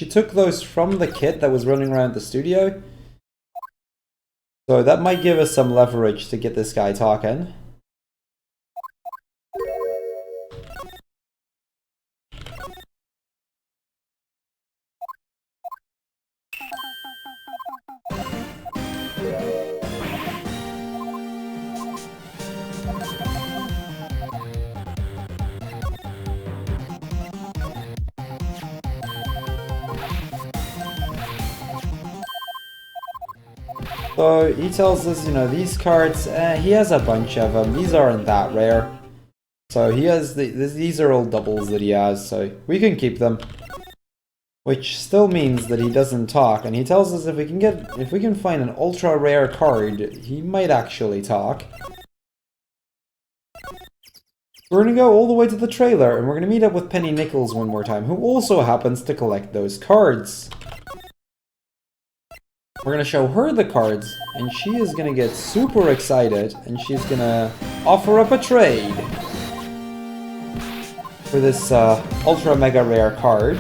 took those from the kid that was running around the studio. So that might give us some leverage to get this guy talking. So he tells us, you know, these cards, he has a bunch of them. These aren't that rare. So he has, these are all doubles that he has, so we can keep them. Which still means that he doesn't talk, and he tells us if we can find an ultra rare card, he might actually talk. We're gonna go all the way to the trailer, and we're gonna meet up with Penny Nichols one more time, who also happens to collect those cards. We're gonna show her the cards, and she is gonna get super excited, and she's gonna offer up a trade for this ultra mega rare card.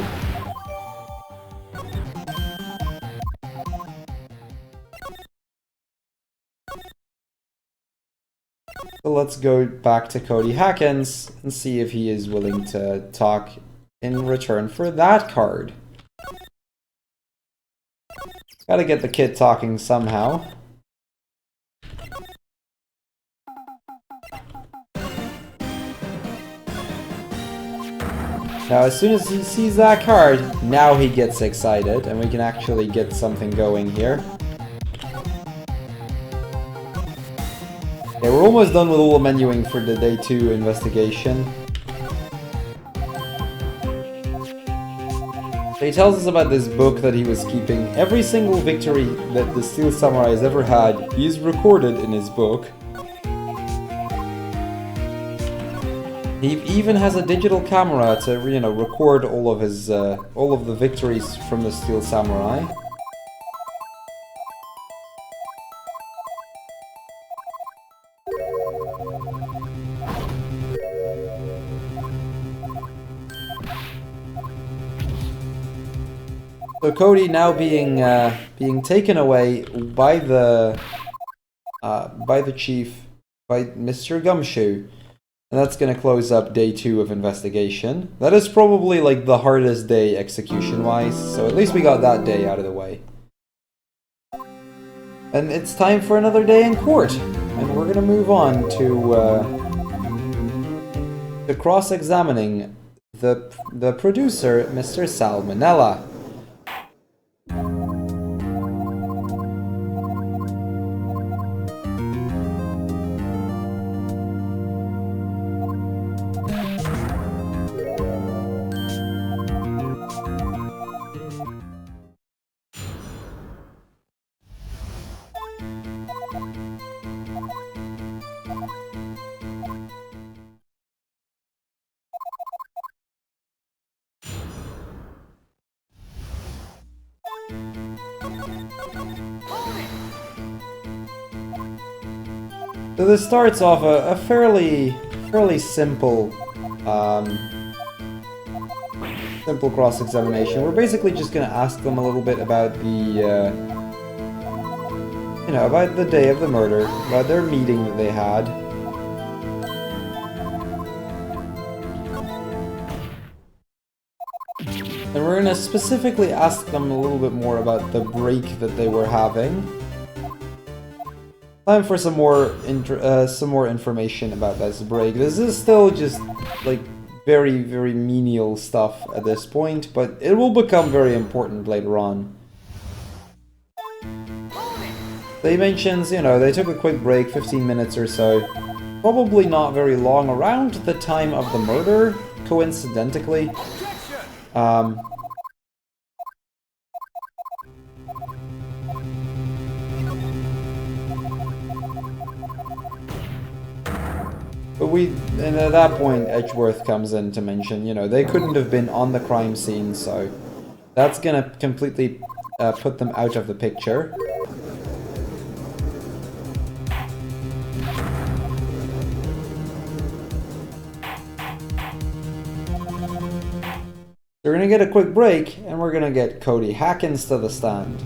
So let's go back to Cody Hackins and see if he is willing to talk in return for that card. Gotta get the kid talking somehow. Now, as soon as he sees that card, now he gets excited, and we can actually get something going here. Yeah, we're almost done with all the menuing for the Day 2 investigation. So he tells us about this book that he was keeping. Every single victory that the Steel Samurai has ever had, he's recorded in his book. He even has a digital camera to, you know, record all of the victories from the Steel Samurai. So Cody now being taken away by the chief, by Mr. Gumshoe. And that's gonna close up Day 2 of investigation. That is probably like the hardest day execution-wise, so at least we got that day out of the way. And it's time for another day in court, and we're gonna move on to cross-examining the producer, Mr. Salmonella. So this starts off a fairly simple simple cross-examination. We're basically just gonna ask them a little bit about the you know, about the day of the murder, about their meeting that they had. And we're gonna specifically ask them a little bit more about the break that they were having. Time for some more information about this break. This is still just like very menial stuff at this point, but it will become very important later on. They mentions, you know, they took a quick break, 15 minutes or so. Probably not very long, around the time of the murder, coincidentally. And at that point, Edgeworth comes in to mention, you know, they couldn't have been on the crime scene, so that's gonna completely put them out of the picture. We're gonna get a quick break, and we're gonna get Cody Hackins to the stand.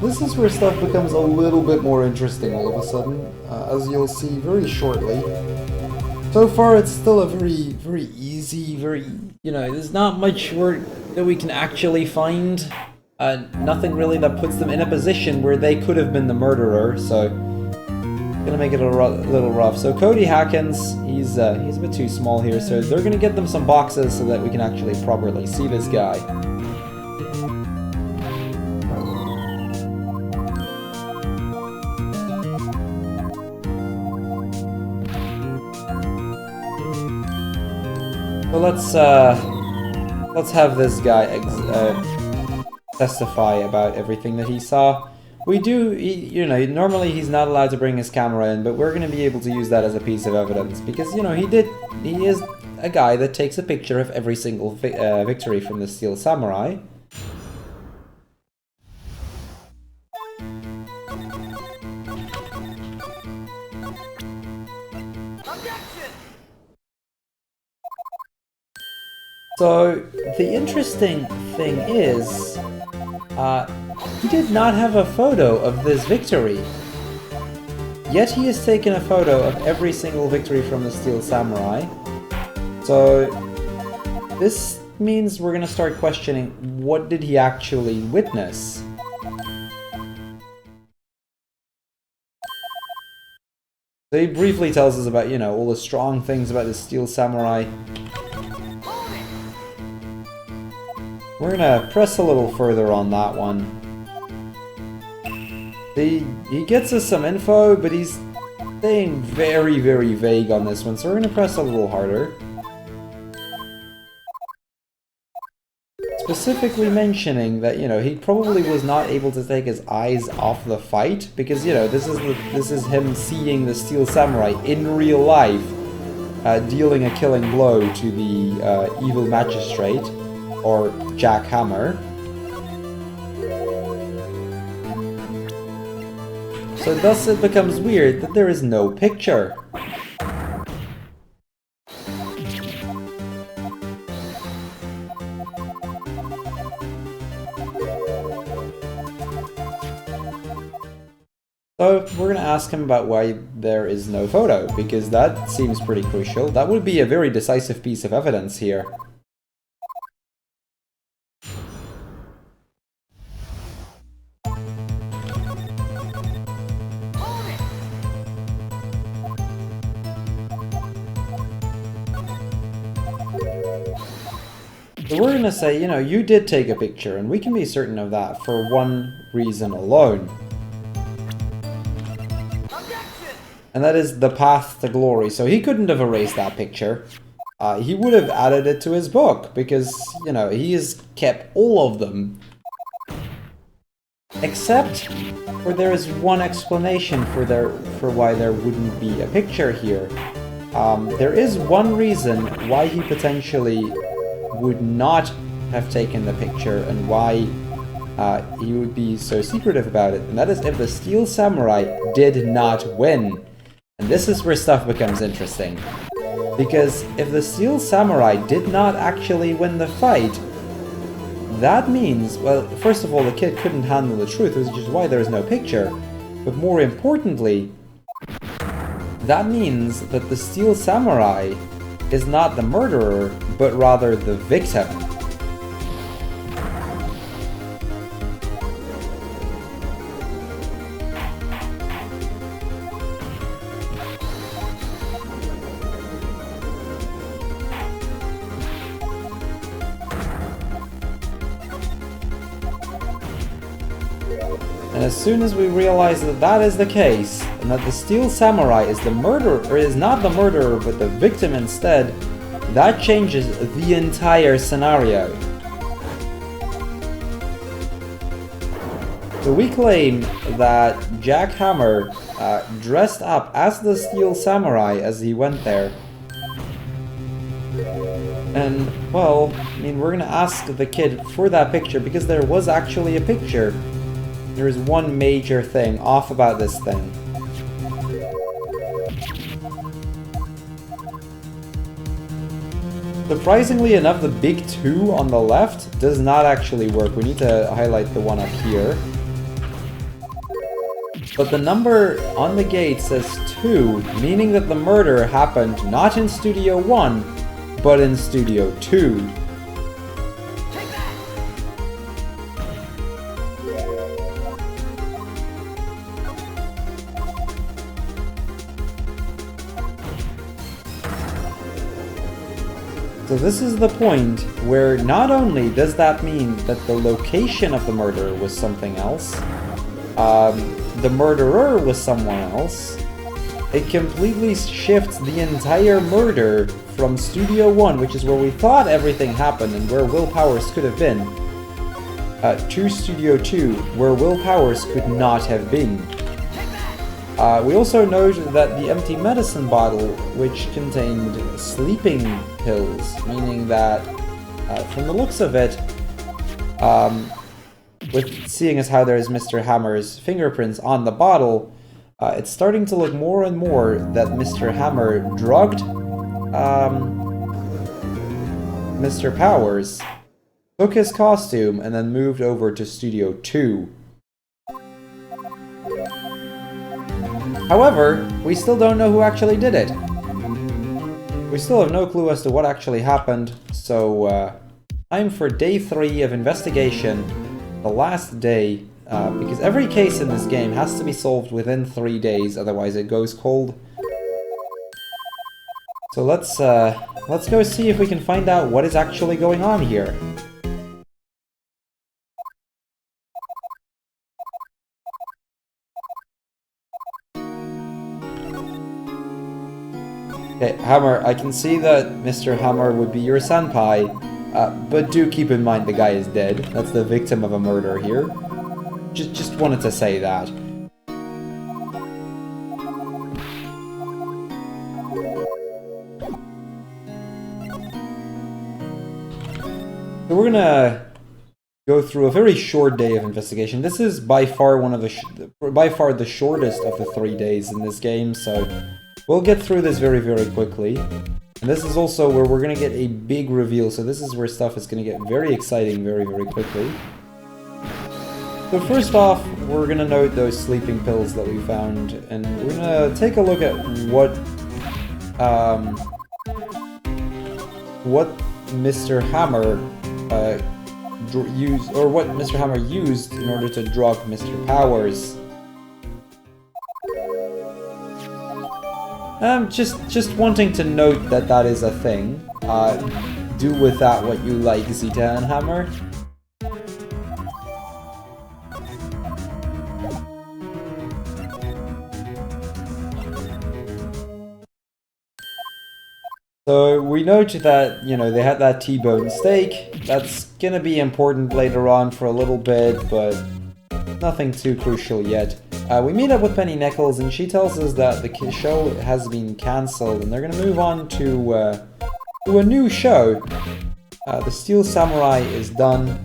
This is where stuff becomes a little bit more interesting all of a sudden, as you'll see very shortly. So far, it's still a very easy, you know, there's not much work that we can actually find. Nothing really that puts them in a position where they could have been the murderer, so gonna make it a little rough. So Cody Hackins, he's a bit too small here, so they're gonna get them some boxes so that we can actually properly see this guy. So let's have this guy testify about everything that he saw. You know, normally he's not allowed to bring his camera in, but we're going to be able to use that as a piece of evidence because, you know, he is a guy that takes a picture of every single victory from the Steel Samurai. So, the interesting thing is, he did not have a photo of this victory. Yet he has taken a photo of every single victory from the Steel Samurai. So this means we're gonna start questioning, what did he actually witness? So he briefly tells us about, you know, all the strong things about the Steel Samurai. We're gonna press a little further on that one. He gets us some info, but he's staying very, very vague on this one, so we're gonna press a little harder. Specifically mentioning that, you know, he probably was not able to take his eyes off the fight, because, you know, this is him seeing the Steel Samurai in real life, dealing a killing blow to the evil magistrate, or Jack Hammer. So thus it becomes weird that there is no picture. So we're gonna ask him about why there is no photo, because that seems pretty crucial. That would be a very decisive piece of evidence here. So we're gonna say, you know, you did take a picture, and we can be certain of that for one reason alone. And that is the path to glory. So he couldn't have erased that picture. He would have added it to his book, because, you know, he has kept all of them. Except for there is one explanation for why there wouldn't be a picture here. There is one reason why he potentially would not have taken the picture, and why he would be so secretive about it, and that is if the Steel Samurai did not win. And this is where stuff becomes interesting. Because if the Steel Samurai did not actually win the fight, that means, well, first of all, the kid couldn't handle the truth, which is why there is no picture. But more importantly, that means that the Steel Samurai is not the murderer, but rather the victim. And as soon as we realize that that is the case, and that the Steel Samurai is the murderer, or is not the murderer, but the victim instead, that changes the entire scenario. So we claim that Jack Hammer dressed up as the Steel Samurai as he went there. And, well, I mean, we're gonna ask the kid for that picture, because there was actually a picture. There is one major thing off about this thing. Surprisingly enough, the big 2 on the left does not actually work. We need to highlight the one up here. But the number on the gate says 2, meaning that the murder happened not in Studio 1, but in Studio 2. So this is the point where not only does that mean that the location of the murder was something else, the murderer was someone else, it completely shifts the entire murder from Studio 1, which is where we thought everything happened and where Will Powers could have been, to Studio 2, where Will Powers could not have been. We also note that the empty medicine bottle, which contained sleeping pills, meaning that, from the looks of it, with seeing as how there is Mr. Hammer's fingerprints on the bottle, it's starting to look more and more that Mr. Hammer drugged Mr. Powers, took his costume, and then moved over to Studio 2. However, we still don't know who actually did it. We still have no clue as to what actually happened, so time for day 3 of investigation, the last day, because every case in this game has to be solved within 3 days, otherwise it goes cold. So let's go see if we can find out what is actually going on here. Okay, Hammer, I can see that Mr. Hammer would be your senpai, but do keep in mind the guy is dead. That's the victim of a murder here. Just wanted to say that. So we're gonna go through a very short day of investigation. This is by far one of the shortest of the 3 days in this game, so we'll get through this very, very quickly. And this is also where we're gonna get a big reveal, so this is where stuff is gonna get very exciting very, very quickly. So first off, we're gonna note those sleeping pills that we found, and we're gonna take a look at what Mr. Hammer what Mr. Hammer used in order to drug Mr. Powers. Just wanting to note that that is a thing. Do with that what you like, Zeta and Hammer. So we note that, you know, they had that T-bone steak. That's gonna be important later on for a little bit, but nothing too crucial yet. We meet up with Penny Nichols, and she tells us that the show has been cancelled, and they're gonna move on to a new show. The Steel Samurai is done.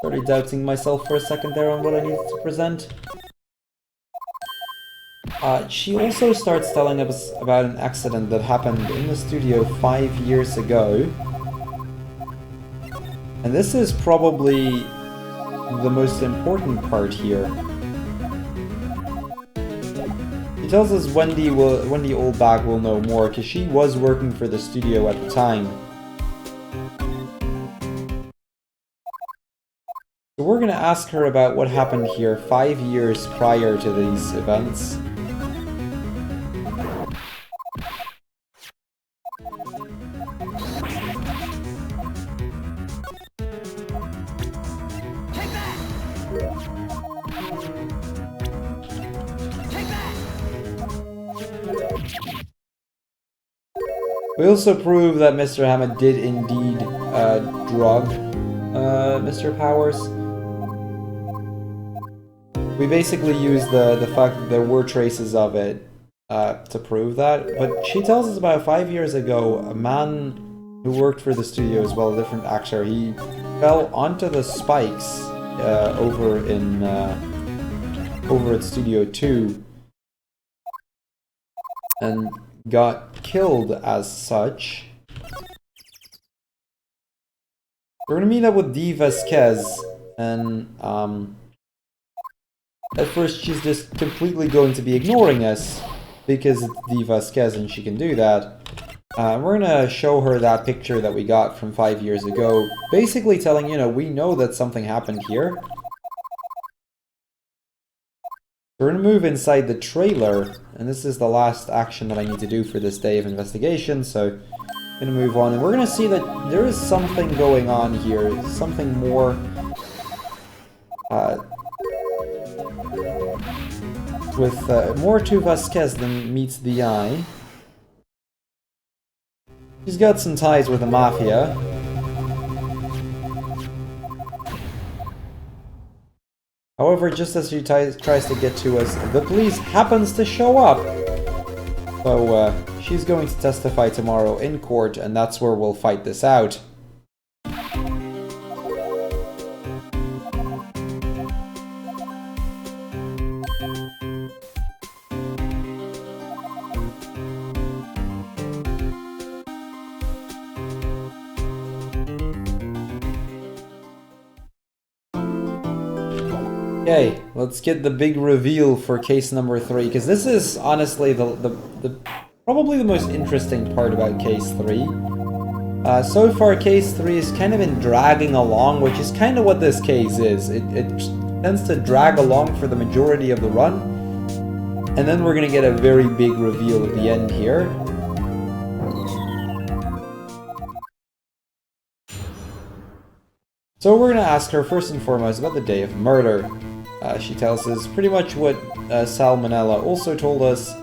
Started doubting myself for a second there on what I needed to present. She also starts telling us about an accident that happened in the studio 5 years ago. And this is probably the most important part here. She tells us Wendy Oldbag will know more, because she was working for the studio at the time. So we're gonna ask her about what happened here 5 years prior to these events. We also prove that Mr. Hammett did indeed drug Mr. Powers. We basically use the fact that there were traces of it to prove that, but she tells us about 5 years ago, a man who worked for the studio as well, a different actor, he fell onto the spikes over at Studio 2 and got killed as such. We're gonna meet up with Dee Vasquez, and at first she's just completely going to be ignoring us because it's Dee Vasquez and she can do that. We're gonna show her that picture that we got from 5 years ago, basically telling, you know, we know that something happened here. We're gonna move inside the trailer, and this is the last action that I need to do for this day of investigation, so I'm gonna move on, and we're gonna see that there is something going on here, something more with more to Vasquez than meets the eye. She's got some ties with the Mafia. However, just as she tries to get to us, the police happens to show up. So, she's going to testify tomorrow in court, and that's where we'll fight this out. Okay, let's get the big reveal for case number 3, because this is honestly the probably the most interesting part about case 3. So far, case 3 has kind of been dragging along, which is kind of what this case is. It tends to drag along for the majority of the run, and then we're gonna get a very big reveal at the end here. So we're gonna ask her first and foremost about the day of murder. She tells us pretty much what Salmonella also told us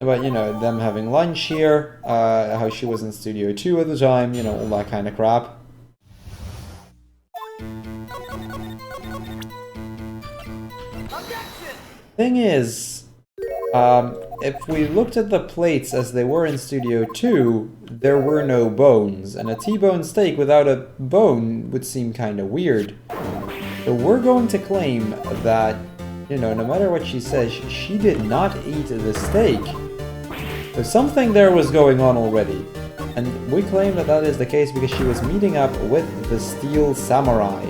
about, you know, them having lunch here, how she was in Studio 2 at the time, you know, all that kind of crap. Thing is, if we looked at the plates as they were in Studio 2, there were no bones, and a T-bone steak without a bone would seem kind of weird. So we're going to claim that, you know, no matter what she says, she did not eat the steak. So something there was going on already, and we claim that that is the case because she was meeting up with the Steel Samurai.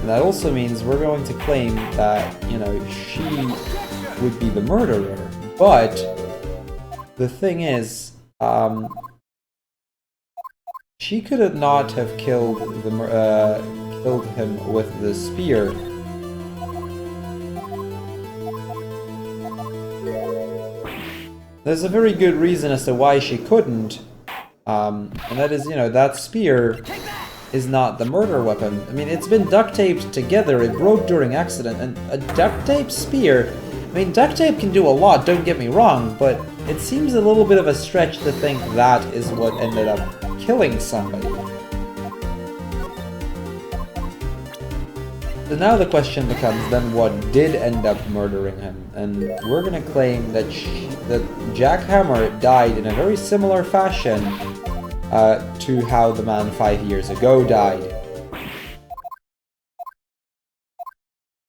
And that also means we're going to claim that, you know, she would be the murderer. But the thing is, she could not have killed him with the spear. There's a very good reason as to why she couldn't, and that is, you know, that spear is not the murder weapon. I mean, it's been duct taped together, it broke during accident, and a duct tape spear, I mean, duct tape can do a lot, don't get me wrong, but it seems a little bit of a stretch to think that is what ended up killing somebody. So now the question becomes, then what did end up murdering him? And we're gonna claim that Jack Hammer died in a very similar fashion to how the man 5 years ago died.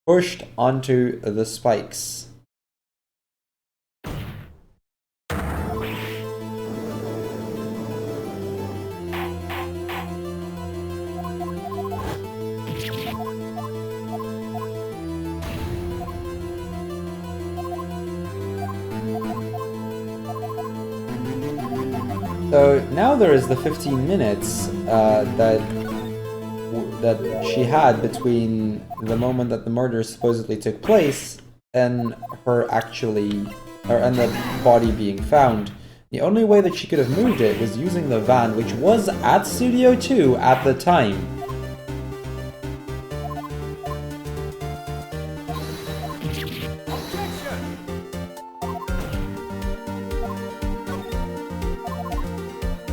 Pushed onto the spikes. So now there is the 15 minutes that she had between the moment that the murder supposedly took place and her and the body being found. The only way that she could have moved it was using the van, which was at Studio 2 at the time.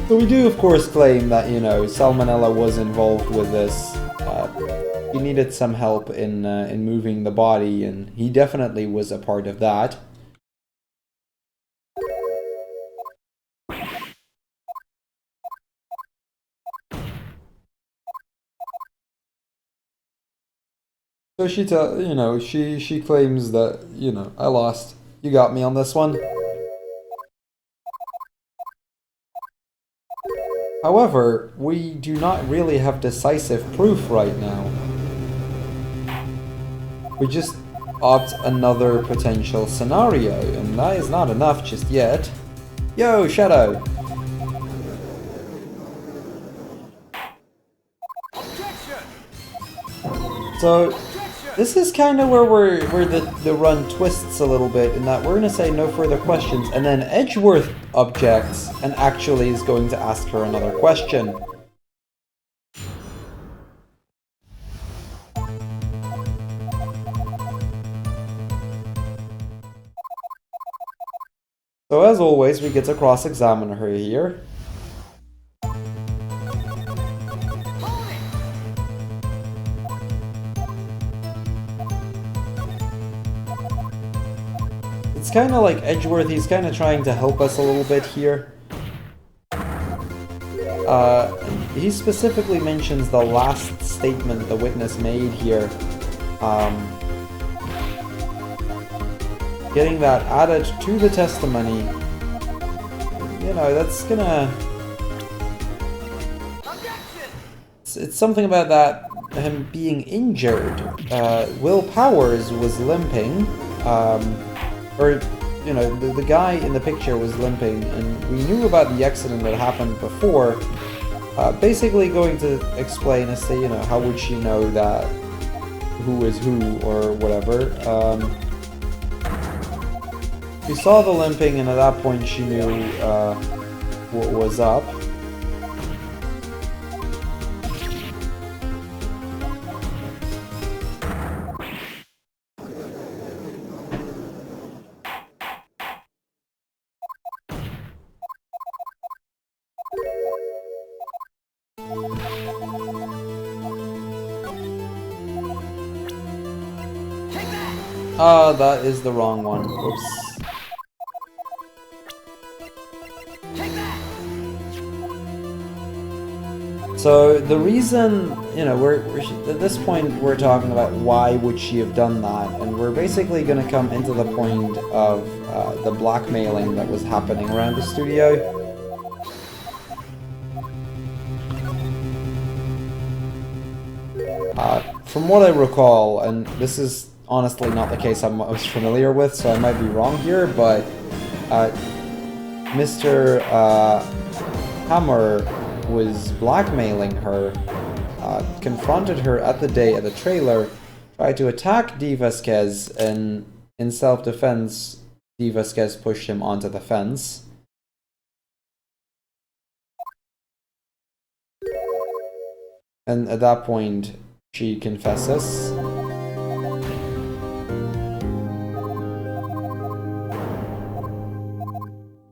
So we do, of course, claim that, you know, Salmonella was involved with this. He needed some help in moving the body, and he definitely was a part of that. So she claims that, you know, I lost. You got me on this one. However, we do not really have decisive proof right now. We just opt another potential scenario, and that is not enough just yet. Yo, Shadow! So, this is kind of where the run twists a little bit, in that we're going to say no further questions, and then Edgeworth objects and actually is going to ask her another question. So as always, we get to cross-examine her here. It's kind of like Edgeworth, he's kind of trying to help us a little bit here. He specifically mentions the last statement the witness made here. Getting that added to the testimony you know, that's gonna... It's something about that, him being injured. Will Powers was limping, or, you know, the guy in the picture was limping, and we knew about the accident that happened before. Basically going to explain as to, you know, how would she know that who is who or whatever. She saw the limping, and at that point she knew what was up. That is the wrong one. Oops. So the reason, you know, we're at this point we're talking about why would she have done that, and we're basically going to come into the point of the blackmailing that was happening around the studio. From what I recall, and this is honestly not the case I'm most familiar with, so I might be wrong here, but Mr. Hammer was blackmailing her, confronted her at the trailer, tried to attack Dee Vasquez, and in self-defense, Dee Vasquez pushed him onto the fence. And at that point, she confesses.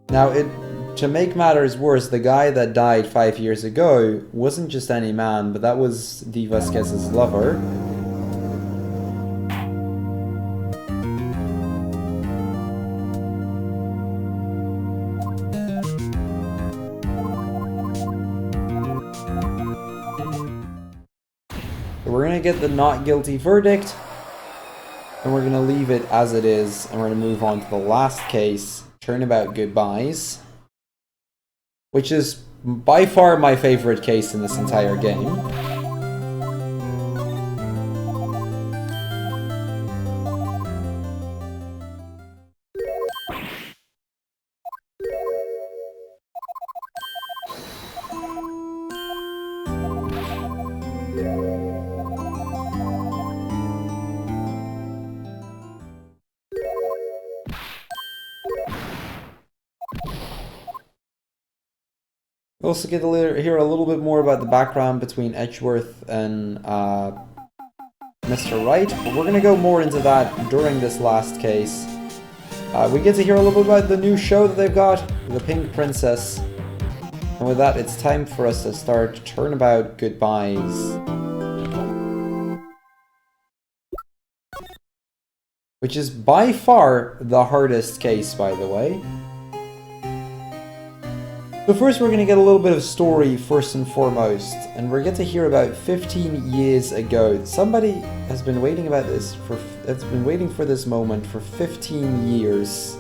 Now, to make matters worse, the guy that died 5 years ago wasn't just any man, but that was Dee Vasquez's lover. We're gonna get the not guilty verdict, and we're gonna leave it as it is, and we're gonna move on to the last case, Turnabout Goodbyes, which is by far my favorite case in this entire game. We also get to hear a little bit more about the background between Edgeworth and Mr. Wright, but we're going to go more into that during this last case. We get to hear a little bit about the new show that they've got, The Pink Princess. And with that, it's time for us to start Turnabout Goodbyes. Which is by far the hardest case, by the way. So first we're going to get a little bit of story first and foremost, and we're going to hear about 15 years ago. Somebody has been waiting for this moment for 15 years.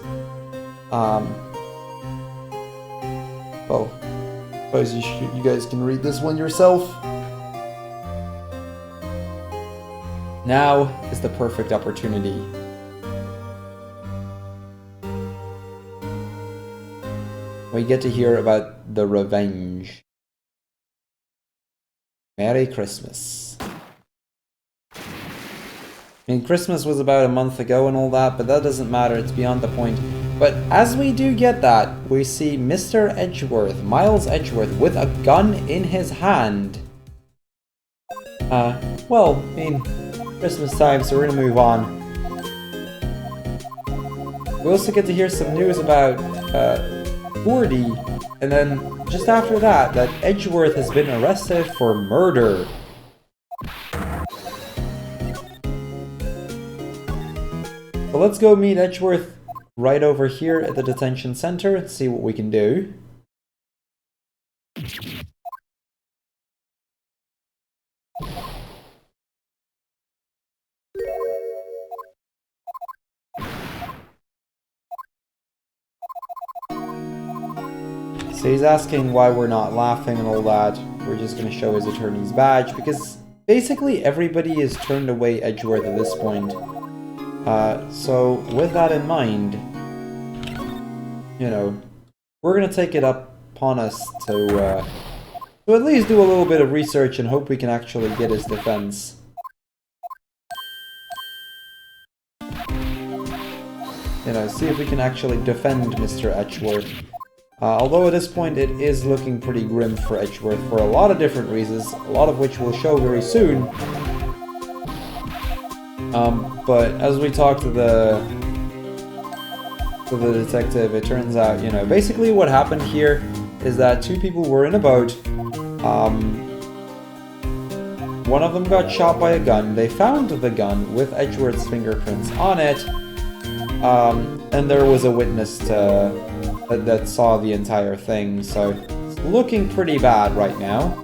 Well, I suppose you guys can read this one yourself. Now is the perfect opportunity. We get to hear about the revenge. Merry Christmas. I mean, Christmas was about a month ago and all that, but that doesn't matter, it's beyond the point. But as we do get that, we see Mr. Edgeworth, Miles Edgeworth, with a gun in his hand. Well, I mean, Christmas time, so we're gonna move on. We also get to hear some news about, Gordy, and then just after that Edgeworth has been arrested for murder. So let's go meet Edgeworth right over here at the detention center and see what we can do. So he's asking why we're not laughing and all that. We're just going to show his attorney's badge, because basically everybody has turned away Edgeworth at this point. So with that in mind, you know, we're going to take it upon us to at least do a little bit of research and hope we can actually get his defense. You know, see if we can actually defend Mr. Edgeworth. Although at this point it is looking pretty grim for Edgeworth for a lot of different reasons, a lot of which we'll show very soon. But as we talk to the detective, it turns out, you know, basically what happened here is that two people were in a boat. One of them got shot by a gun. They found the gun with Edgeworth's fingerprints on it. And there was a witness that saw the entire thing, so it's looking pretty bad right now.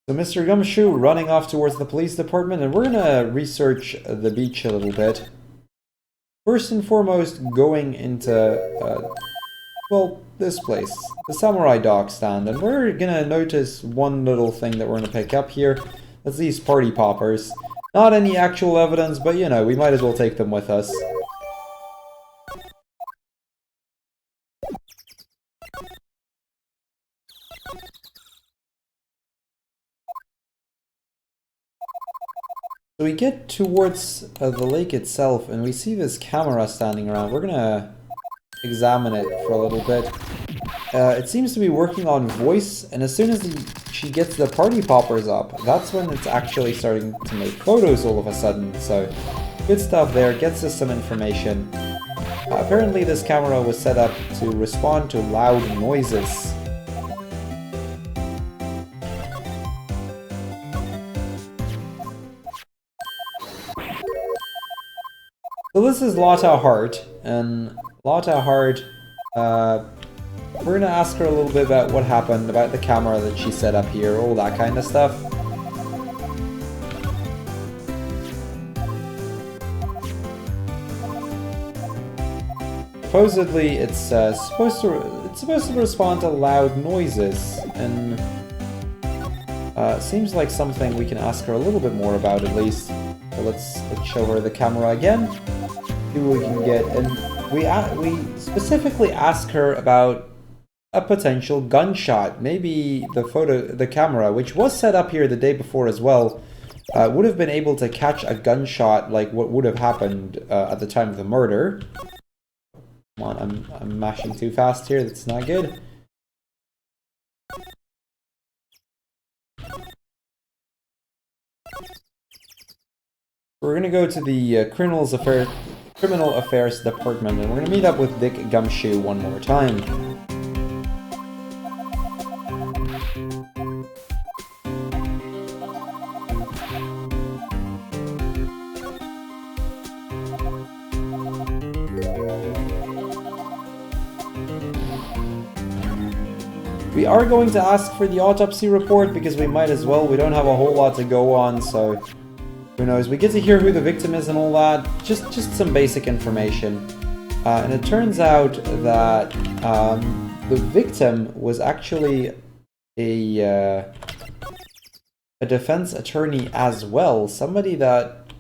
So Mr. Gumshoe running off towards the police department, and we're gonna research the beach a little bit. First and foremost, going into, well, this place, the Samurai Dock stand, and we're gonna notice one little thing that we're gonna pick up here. That's these party poppers. Not any actual evidence, but you know, we might as well take them with us. So we get towards the lake itself, and we see this camera standing around. We're gonna examine it for a little bit. It seems to be working on voice, and as soon as she gets the party poppers up, that's when it's actually starting to make photos all of a sudden. So good stuff there, gets us some information. Apparently this camera was set up to respond to loud noises. So this is Lotta Hart, and Lotta Hart, we're gonna ask her a little bit about what happened, about the camera that she set up here, all that kind of stuff. Supposedly, it's supposed to respond to loud noises, and seems like something we can ask her a little bit more about at least. So let's show her the camera again. See what we can get, and we specifically ask her about a potential gunshot. Maybe the camera, which was set up here the day before as well, would have been able to catch a gunshot like what would have happened at the time of the murder. Come on, I'm mashing too fast here. That's not good. We're gonna go to the Criminal Affairs Department, and we're gonna meet up with Dick Gumshoe one more time. We are going to ask for the autopsy report because we might as well. We don't have a whole lot to go on, so who knows. We get to hear who the victim is and all that. Just some basic information. And it turns out that the victim was actually a defense attorney as well. Somebody that,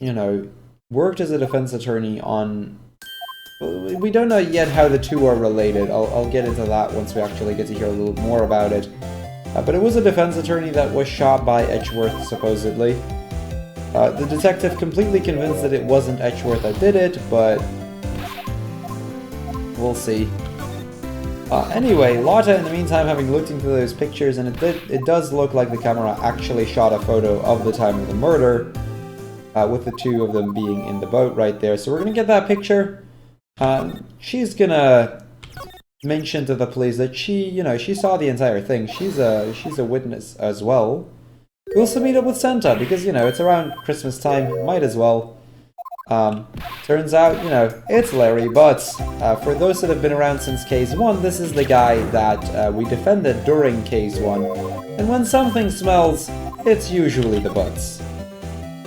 you know, worked as a defense attorney on... We don't know yet how the two are related. I'll get into that once we actually get to hear a little more about it. But it was a defense attorney that was shot by Edgeworth, supposedly. The detective completely convinced that it wasn't Edgeworth that did it, but we'll see. Anyway, Lotta, in the meantime, having looked into those pictures, and it does look like the camera actually shot a photo of the time of the murder, with the two of them being in the boat right there. So we're gonna get that picture. She's gonna mention to the police that she saw the entire thing. She's a witness as well. We'll also meet up with Santa because, you know, it's around Christmas time. Might as well. Turns out, you know, it's Larry Butts. For those that have been around since Case 1, this is the guy that we defended during Case 1. And when something smells, it's usually the Butts.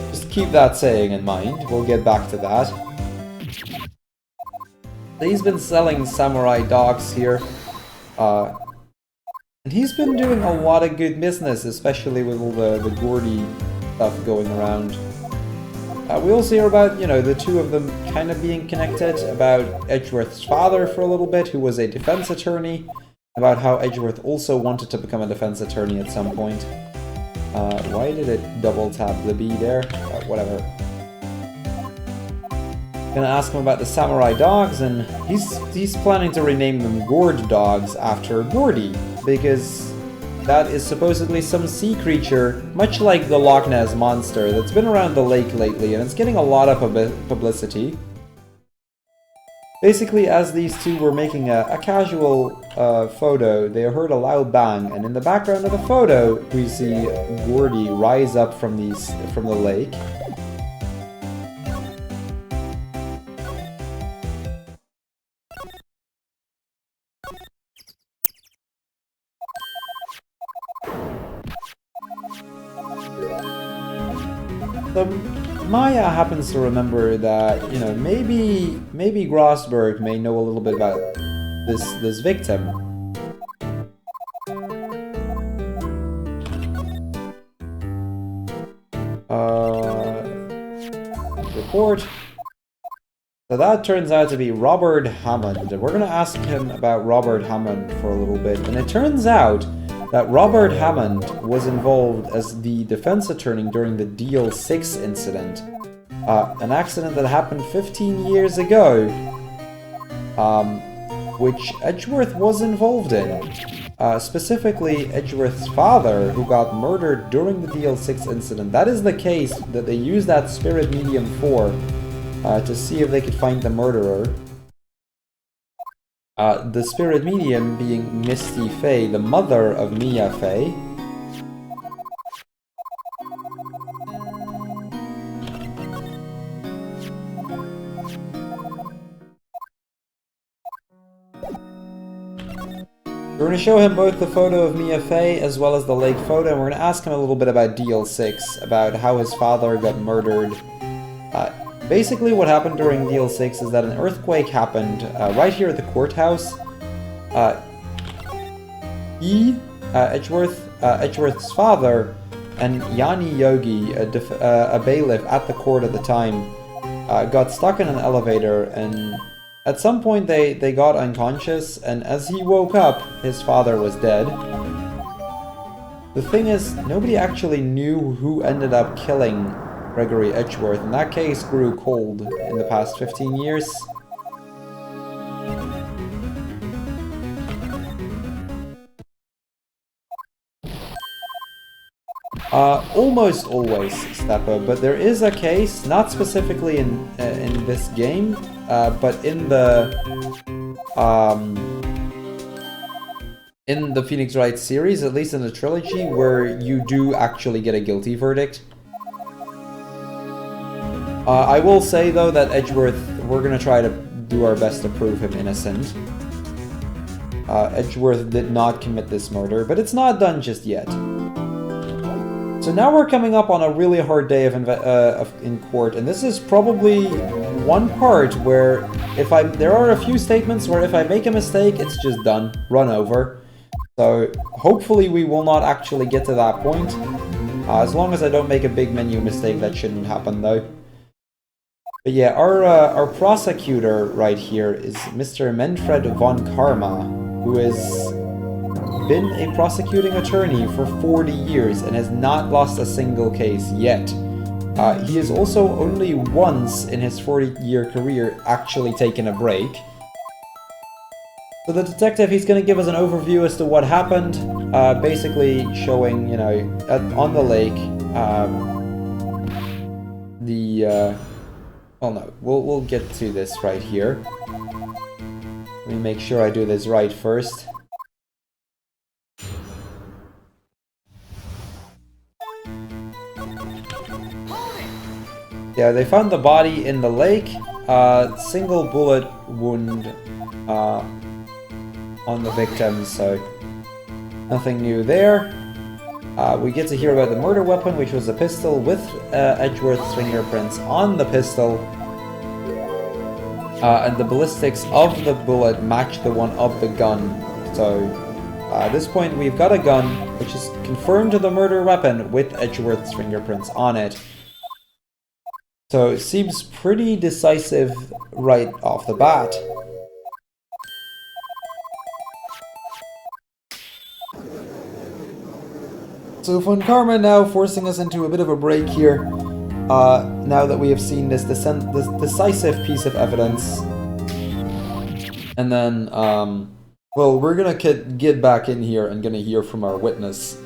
Just keep that saying in mind, we'll get back to that. He's been selling samurai dogs here. And he's been doing a lot of good business, especially with all the Gordy stuff going around. We also hear about, you know, the two of them kind of being connected, about Edgeworth's father for a little bit, who was a defense attorney, about how Edgeworth also wanted to become a defense attorney at some point. Why did it double tap the B there? Whatever. Gonna ask him about the samurai dogs, and he's planning to rename them Gord dogs after Gordy, because that is supposedly some sea creature, much like the Loch Ness Monster, that's been around the lake lately, and it's getting a lot of publicity. Basically, as these two were making a casual photo, they heard a loud bang, and in the background of the photo, we see Gordy rise up from the lake. So Maya happens to remember that, you know, maybe Grossberg may know a little bit about this victim. Report. So that turns out to be Robert Hammond. We're gonna ask him about Robert Hammond for a little bit, and it turns out that Robert Hammond was involved as the defense attorney during the Deal 6 incident. An accident that happened 15 years ago, which Edgeworth was involved in. Specifically, Edgeworth's father, who got murdered during the Deal 6 incident. That is the case that they used that spirit medium for, to see if they could find the murderer. The spirit medium being Misty Fey, the mother of Mia Fey. We're going to show him both the photo of Mia Fey as well as the lake photo, and we're going to ask him a little bit about Deal 6, about how his father got murdered. Basically what happened during Deal 6 is that an earthquake happened right here at the courthouse. Edgeworth's father, and Yanni Yogi, a bailiff at the court at the time, got stuck in an elevator, and at some point they got unconscious, and as he woke up, his father was dead. The thing is, nobody actually knew who ended up killing Gregory Edgeworth, and that case grew cold in the past 15 years. Almost always, Steppa, but there is a case, not specifically in this game, but in the Phoenix Wright series, at least in the trilogy, where you do actually get a guilty verdict. I will say, though, that Edgeworth, we're going to try to do our best to prove him innocent. Edgeworth did not commit this murder, but it's not done just yet. So now we're coming up on a really hard day in court, and this is probably one part where there are a few statements where if I make a mistake, it's just done, run over. So hopefully we will not actually get to that point. As long as I don't make a big menu mistake, that shouldn't happen though. But yeah, our prosecutor right here is Mr. Manfred von Karma, who has been a prosecuting attorney for 40 years and has not lost a single case yet. He has also only once in his 40-year career actually taken a break. So the detective, he's going to give us an overview as to what happened, basically showing, you know, on the lake, well, no, we'll get to this right here. Let me make sure I do this right first. Yeah, they found the body in the lake. Single bullet wound on the victim, so nothing new there. We get to hear about the murder weapon, which was a pistol with Edgeworth's fingerprints on the pistol. And the ballistics of the bullet match the one of the gun. So at this point we've got a gun which is confirmed to the murder weapon with Edgeworth's fingerprints on it. So it seems pretty decisive right off the bat. So Von Karma now forcing us into a bit of a break here, now that we have seen this decisive piece of evidence. And then, well, we're gonna get back in here and gonna hear from our witness.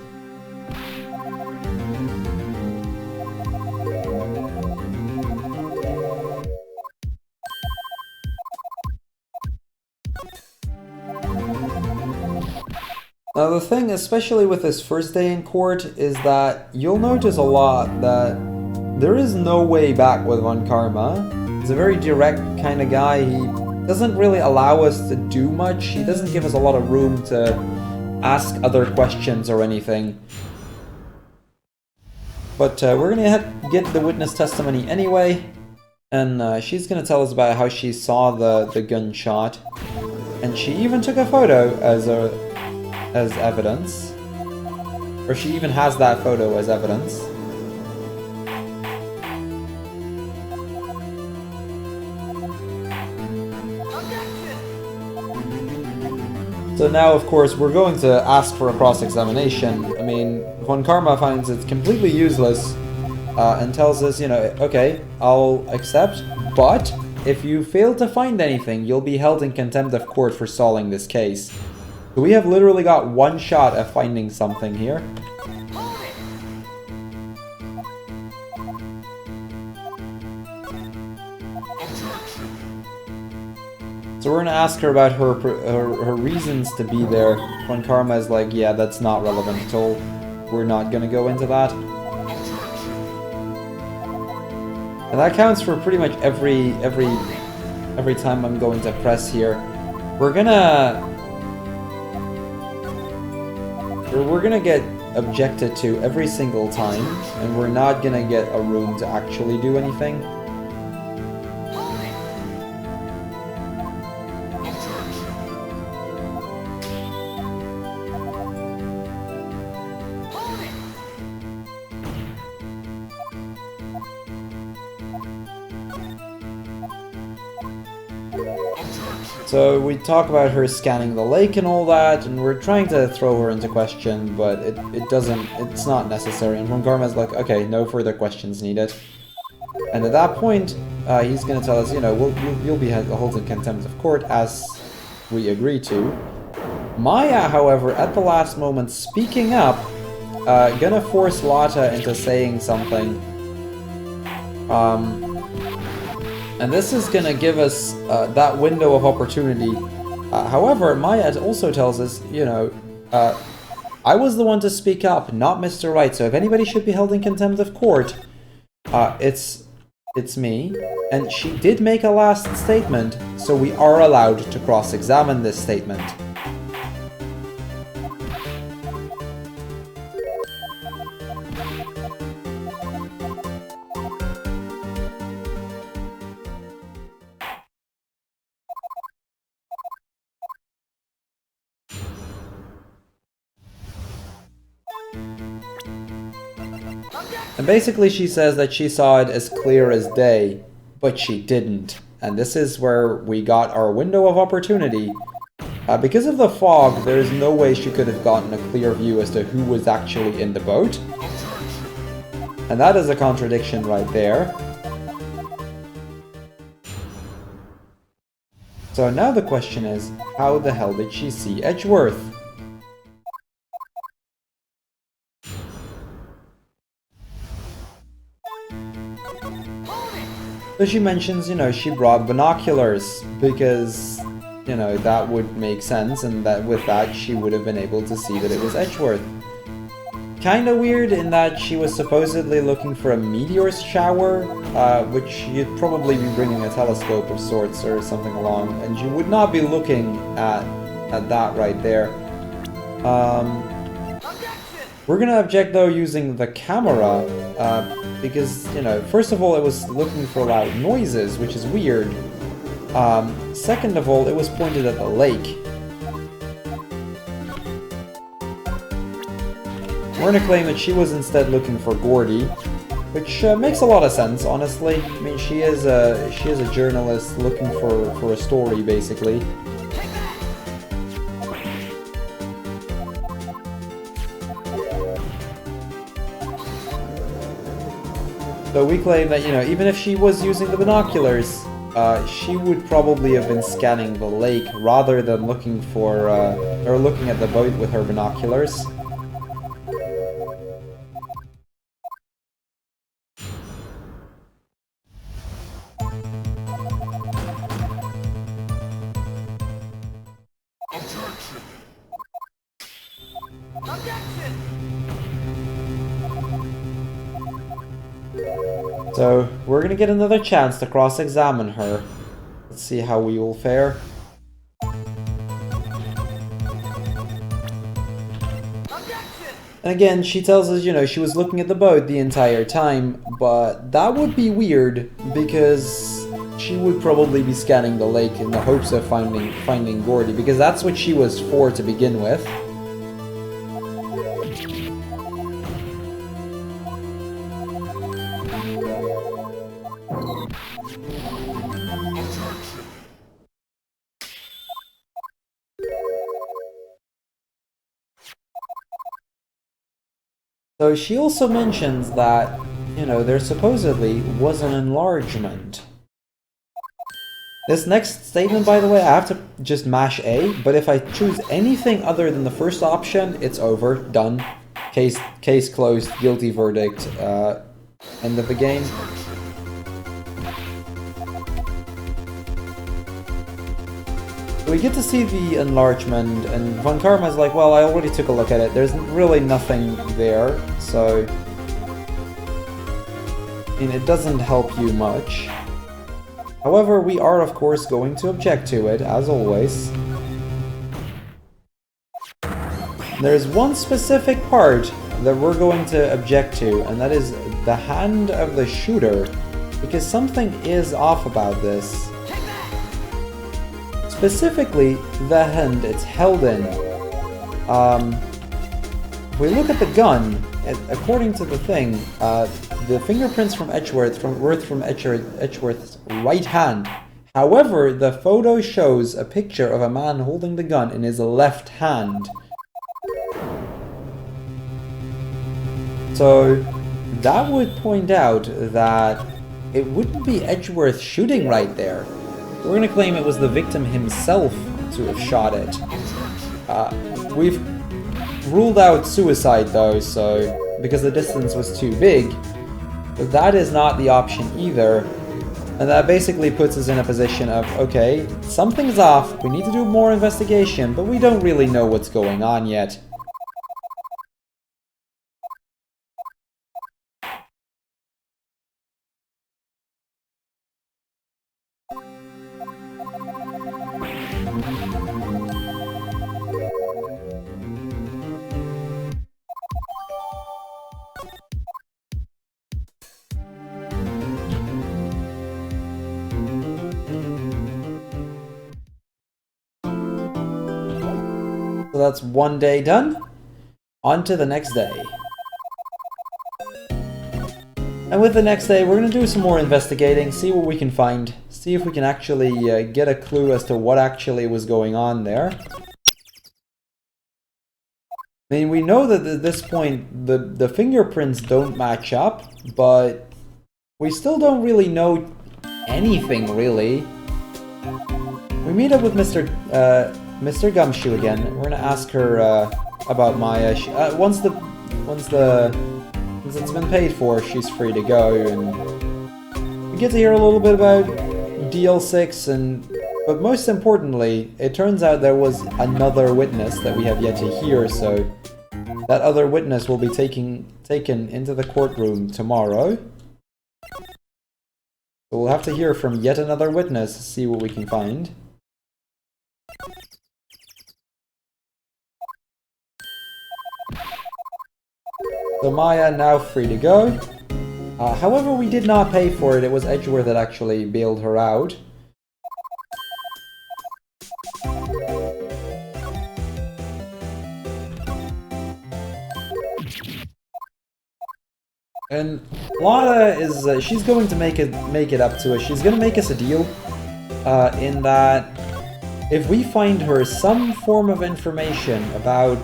Now the thing, especially with this first day in court, is that you'll notice a lot that there is no way back with Von Karma. He's a very direct kind of guy. He doesn't really allow us to do much. He doesn't give us a lot of room to ask other questions or anything. But we're gonna get the witness testimony anyway, and she's gonna tell us about how she saw the gunshot, and she even took a photo as evidence, or she even has that photo as evidence. So now, of course, we're going to ask for a cross-examination. I mean, Von Karma finds it completely useless and tells us, you know, okay, I'll accept, but if you fail to find anything, you'll be held in contempt of court for stalling this case. So we have literally got one shot at finding something here. So we're gonna ask her about her reasons to be there. Von Karma is like, yeah, that's not relevant at all. We're not gonna go into that. And that counts for pretty much every time I'm going to press here. We're gonna get objected to every single time, and we're not gonna get a room to actually do anything. So we talk about her scanning the lake and all that, and we're trying to throw her into question, but it's not necessary. And Von Karma's like, okay, no further questions needed. And at that point, he's going to tell us, you know, you'll be held in contempt of court, as we agree to. Maya, however, at the last moment, speaking up, gonna force Lotta into saying something. And this is gonna give us that window of opportunity. However, Maya also tells us, you know, I was the one to speak up, not Mr. Wright, so if anybody should be held in contempt of court, it's me. And she did make a last statement, so we are allowed to cross-examine this statement. And basically she says that she saw it as clear as day, but she didn't. And this is where we got our window of opportunity. Because of the fog, there is no way she could have gotten a clear view as to who was actually in the boat. And that is a contradiction right there. So now the question is, how the hell did she see Edgeworth? So she mentions, you know, she brought binoculars because, you know, that would make sense, and that with that she would have been able to see that it was Edgeworth. kind of weird in that she was supposedly looking for a meteor shower, which you'd probably be bringing a telescope of sorts or something along, and you would not be looking at that right there. We're gonna object though using the camera, because, you know, first of all it was looking for loud noises, which is weird. Second of all, it was pointed at the lake. We're gonna claim that she was instead looking for Gordy, which makes a lot of sense, honestly. I mean, she is a journalist looking for a story, basically. So we claim that, you know, even if she was using the binoculars, she would probably have been scanning the lake rather than looking for, or looking at the boat with her binoculars. So, we're gonna get another chance to cross-examine her. Let's see how we will fare. And again, she tells us, you know, she was looking at the boat the entire time, but that would be weird because she would probably be scanning the lake in the hopes of finding Gordy, because that's what she was for to begin with. So she also mentions that, you know, there supposedly was an enlargement. This next statement, by the way, I have to just mash A, but if I choose anything other than the first option, it's over, done. Case closed, guilty verdict, end of the game. We get to see the enlargement, and Von Karma's like, well, I already took a look at it, there's really nothing there, so... I mean, it doesn't help you much. However, we are, of course, going to object to it, as always. There's one specific part that we're going to object to, and that is the hand of the shooter, because something is off about this. Specifically, the hand it's held in. If we look at the gun, according to the thing, the fingerprints from Edgeworth's right hand. However, the photo shows a picture of a man holding the gun in his left hand. So, that would point out that it wouldn't be Edgeworth shooting right there. We're gonna claim it was the victim himself to have shot it. We've ruled out suicide though, so because the distance was too big. But that is not the option either. And that basically puts us in a position of, okay, something's off, we need to do more investigation, but we don't really know what's going on yet. So that's one day done. On to the next day. And with the next day, we're going to do some more investigating, see what we can find, see if we can actually get a clue as to what actually was going on there. I mean, we know that at this point the fingerprints don't match up, but we still don't really know anything, really. We meet up with Mr. Gumshoe again. We're gonna ask her about Maya. Once it's been paid for, she's free to go, and we get to hear a little bit about DL6, but most importantly, it turns out there was another witness that we have yet to hear, so That other witness will be taken into the courtroom tomorrow. So we'll have to hear from yet another witness to see what we can find. So Maya now free to go. However, we did not pay for it. It was Edgeworth that actually bailed her out. And Lana is, she's going to make it up to us. She's going to make us a deal, in that if we find her some form of information about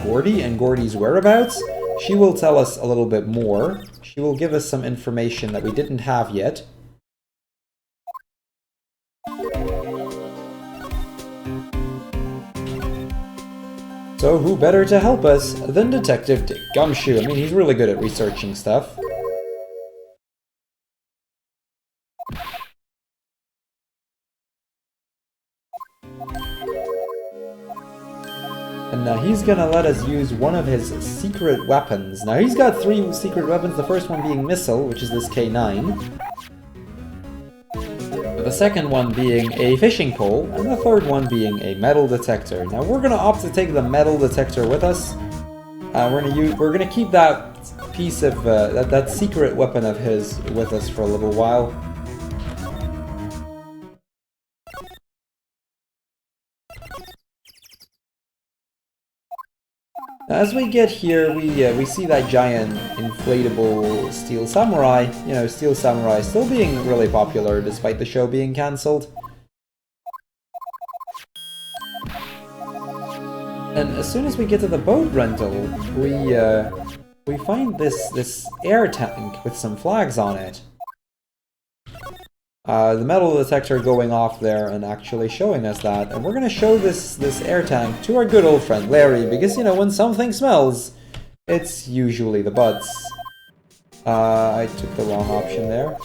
Gordy and Gordy's whereabouts, she will tell us a little bit more. She will give us some information that we didn't have yet. So who better to help us than Detective Dick Gumshoe? I mean, he's really good at researching stuff. And he's gonna let us use one of his secret weapons. Now, he's got 3 secret weapons, the first one being Missile, which is this K9. The second one being a fishing pole, and the third one being a metal detector. Now we're gonna opt to take the metal detector with us. We're gonna keep that piece of that secret weapon of his with us for a little while. Now, as we get here, we see that giant inflatable Steel Samurai. You know, Steel Samurai still being really popular despite the show being cancelled. And as soon as we get to the boat rental, we find this air tank with some flags on it. The metal detector going off there and actually showing us that. And we're going to show this air tank to our good old friend Larry, because, you know, when something smells, it's usually the butts. I took the wrong option there.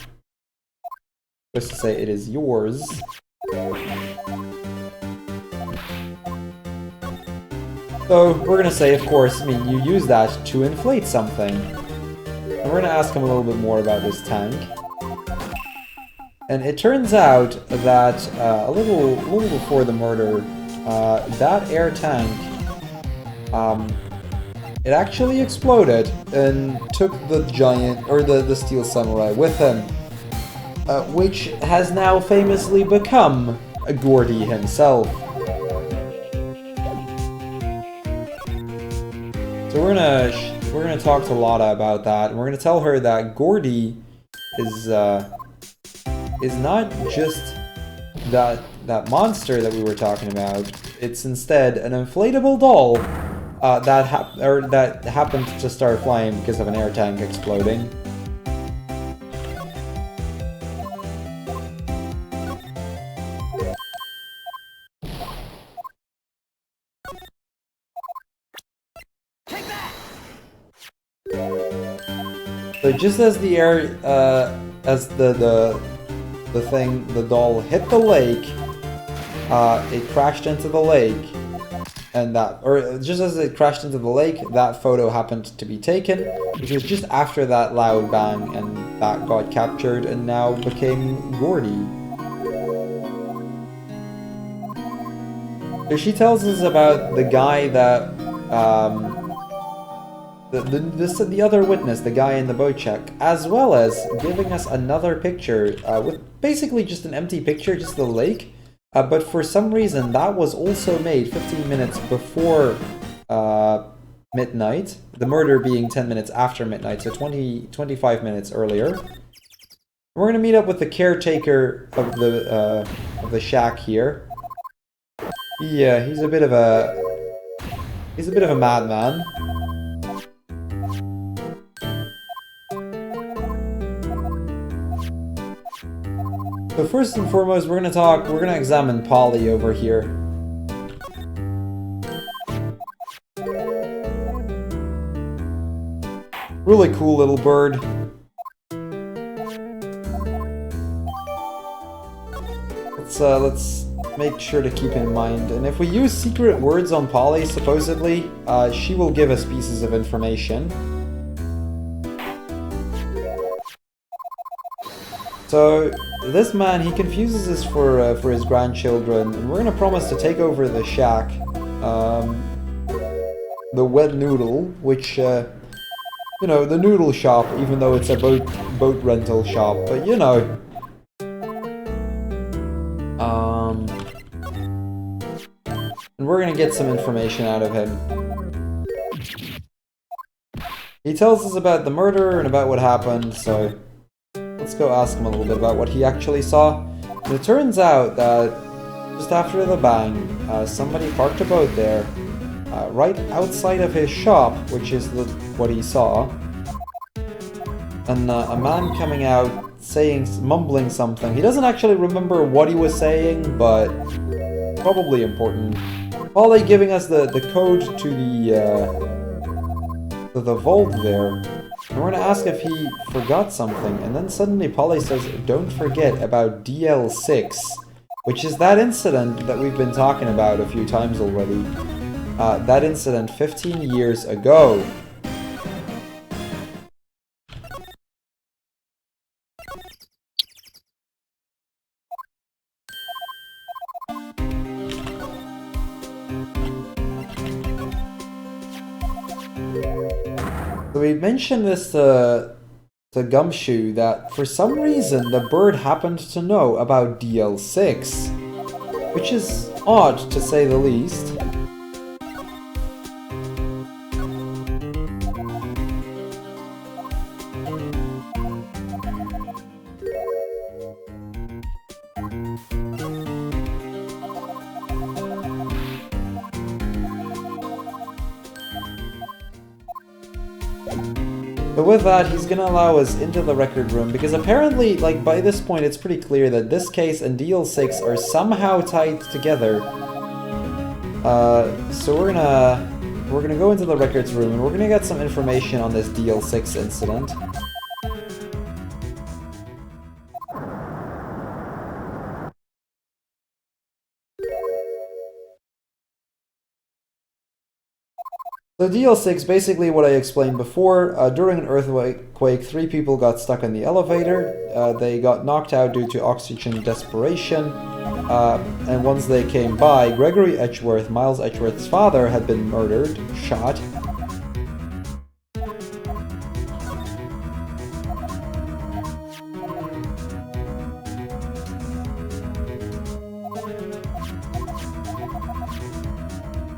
Supposed to say it is yours. So we're going to say, of course, I mean, you use that to inflate something. And we're going to ask him a little bit more about this tank. And it turns out that a little before the murder, that air tank, it actually exploded and took the giant, or the Steel Samurai with him, which has now famously become Gordy himself. So we're gonna talk to Lotta about that, and we're gonna tell her that Gordy is not just that monster that we were talking about. It's instead an inflatable doll that happened to start flying because of an air tank exploding. So just as the air, as the doll hit the lake, it crashed into the lake, and just as it crashed into the lake, that photo happened to be taken, which was just after that loud bang, and that got captured and now became Gordy. So she tells us about the guy that, the other witness, the guy in the boat check, as well as giving us another picture with basically just an empty picture, just the lake. But for some reason, that was also made 15 minutes before midnight, the murder being 10 minutes after midnight, so 25 minutes earlier. We're going to meet up with the caretaker of the shack here. Yeah, he's a bit of a madman. So first and foremost, we're gonna examine Polly over here. Really cool little bird. make sure to keep in mind. And if we use secret words on Polly, supposedly, she will give us pieces of information. So, this man, he confuses us for his grandchildren, and we're gonna promise to take over the shack. The wet noodle, which, you know, the noodle shop, even though it's a boat rental shop, but you know. And we're gonna get some information out of him. He tells us about the murder and about what happened, so let's go ask him a little bit about what he actually saw. And it turns out that just after the bang, somebody parked a boat there, right outside of his shop, which is what he saw. And a man coming out mumbling something. He doesn't actually remember what he was saying, but probably important. Polly giving us the code to the vault there. And we're gonna ask if he forgot something, and then suddenly Polly says, don't forget about DL6, which is that incident that we've been talking about a few times already. That incident 15 years ago. So we mentioned this to Gumshoe that for some reason the bird happened to know about DL6, which is odd to say the least. So with that, he's gonna allow us into the record room, because apparently, like, by this point it's pretty clear that this case and DL6 are somehow tied together. So we're gonna go into the records room and we're gonna get some information on this DL6 incident. So DL6, basically what I explained before, during an earthquake, 3 people got stuck in the elevator. They got knocked out due to oxygen desperation, and once they came by, Gregory Edgeworth, Miles Edgeworth's father, had been murdered, shot.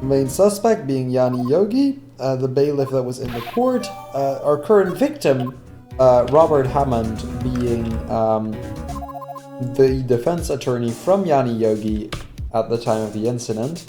The main suspect being Yanni Yogi, the bailiff that was in the court, our current victim, Robert Hammond, being the defense attorney from Yanni Yogi at the time of the incident.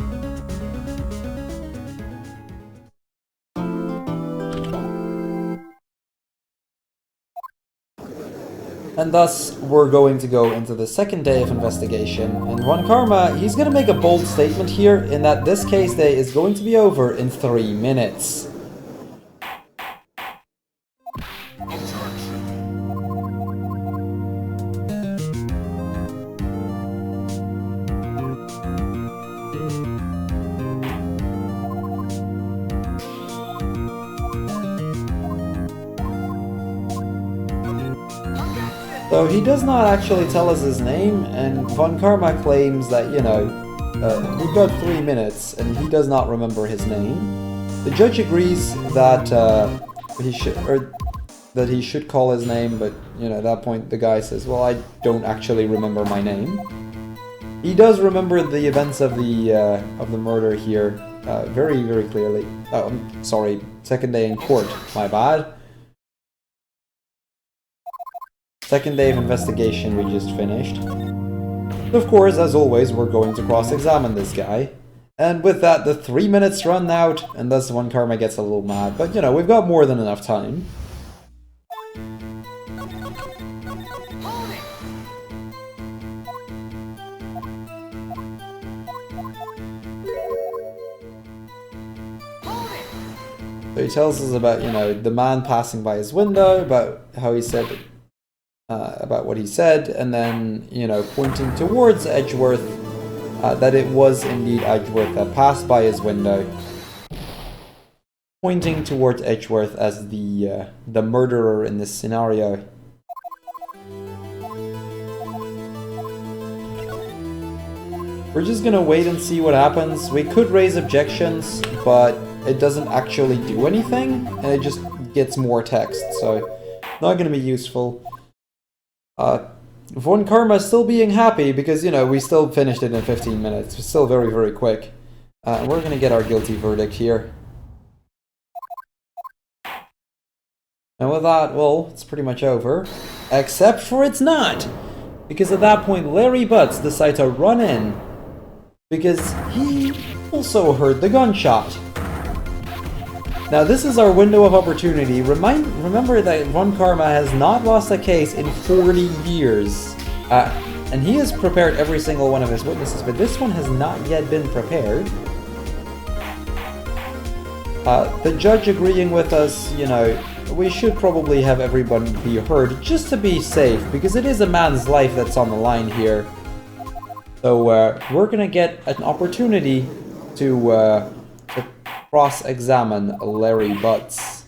And thus, we're going to go into the second day of investigation. And Von Karma, he's going to make a bold statement here in that this case day is going to be over in 3 minutes. So he does not actually tell us his name, and Von Karma claims that, you know, we've got 3 minutes, and he does not remember his name. The judge agrees that he should call his name, but, you know, at that point the guy says, well, I don't actually remember my name. He does remember the events of the murder here very, very clearly. Oh, I'm sorry, second day in court, my bad. Second day of investigation we just finished. Of course, as always, we're going to cross-examine this guy. And with that, the 3 minutes run out, and thus Von Karma gets a little mad. But, you know, we've got more than enough time. So he tells us about, you know, the man passing by his window, about how he said... about what he said, and then, you know, pointing towards Edgeworth, that it was indeed Edgeworth that passed by his window, pointing towards Edgeworth as the murderer in this scenario. We're just gonna wait and see what happens. We could raise objections, but it doesn't actually do anything, and it just gets more text, so not gonna be useful. Von Karma still being happy because, you know, we still finished it in 15 minutes. It's still very, very quick. We're gonna get our guilty verdict here. And with that, well, it's pretty much over. Except for it's not! Because at that point, Larry Butts decides to run in. Because he also heard the gunshot. Now this is our window of opportunity. Remember that Von Karma has not lost a case in 40 years. And he has prepared every single one of his witnesses, but this one has not yet been prepared. The judge agreeing with us, you know, we should probably have everyone be heard just to be safe, because it is a man's life that's on the line here. So we're gonna get an opportunity to cross-examine Larry Butts.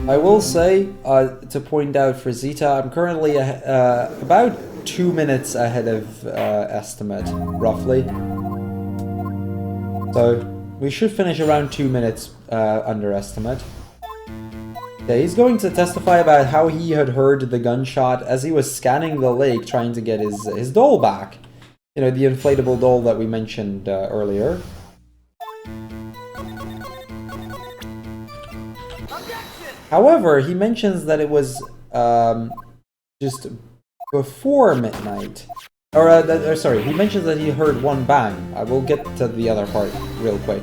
I will say, to point out for Zeta, I'm currently about 2 minutes ahead of estimate, roughly. So, we should finish around 2 minutes under estimate. Yeah, he's going to testify about how he had heard the gunshot as he was scanning the lake trying to get his doll back. You know, the inflatable doll that we mentioned earlier. However, he mentions that it was just before midnight. Sorry, he mentions that he heard one bang. I will get to the other part real quick.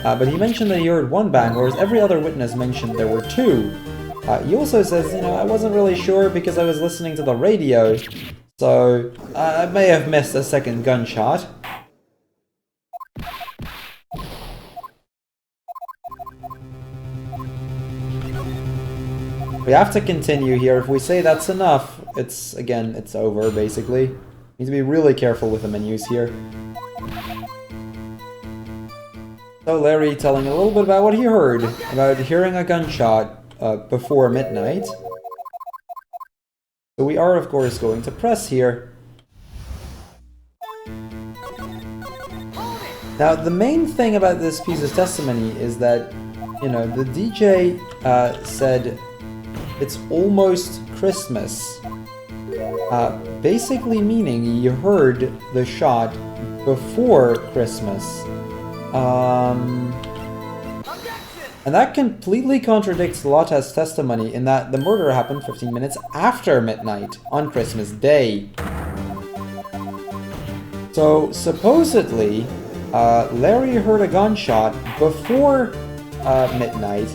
But he mentioned that he heard one bang, whereas every other witness mentioned there were two. He also says, you know, I wasn't really sure because I was listening to the radio, so I may have missed a second gunshot. We have to continue here. If we say that's enough, it's over, basically. Need to be really careful with the menus here. So Larry telling a little bit about what he heard, about hearing a gunshot before midnight. So we are, of course, going to press here. Now, the main thing about this piece of testimony is that, you know, the DJ said it's almost Christmas. Basically meaning you heard the shot before Christmas. And that completely contradicts Lotta's testimony in that the murder happened 15 minutes after midnight on Christmas Day. So supposedly, Larry heard a gunshot before midnight,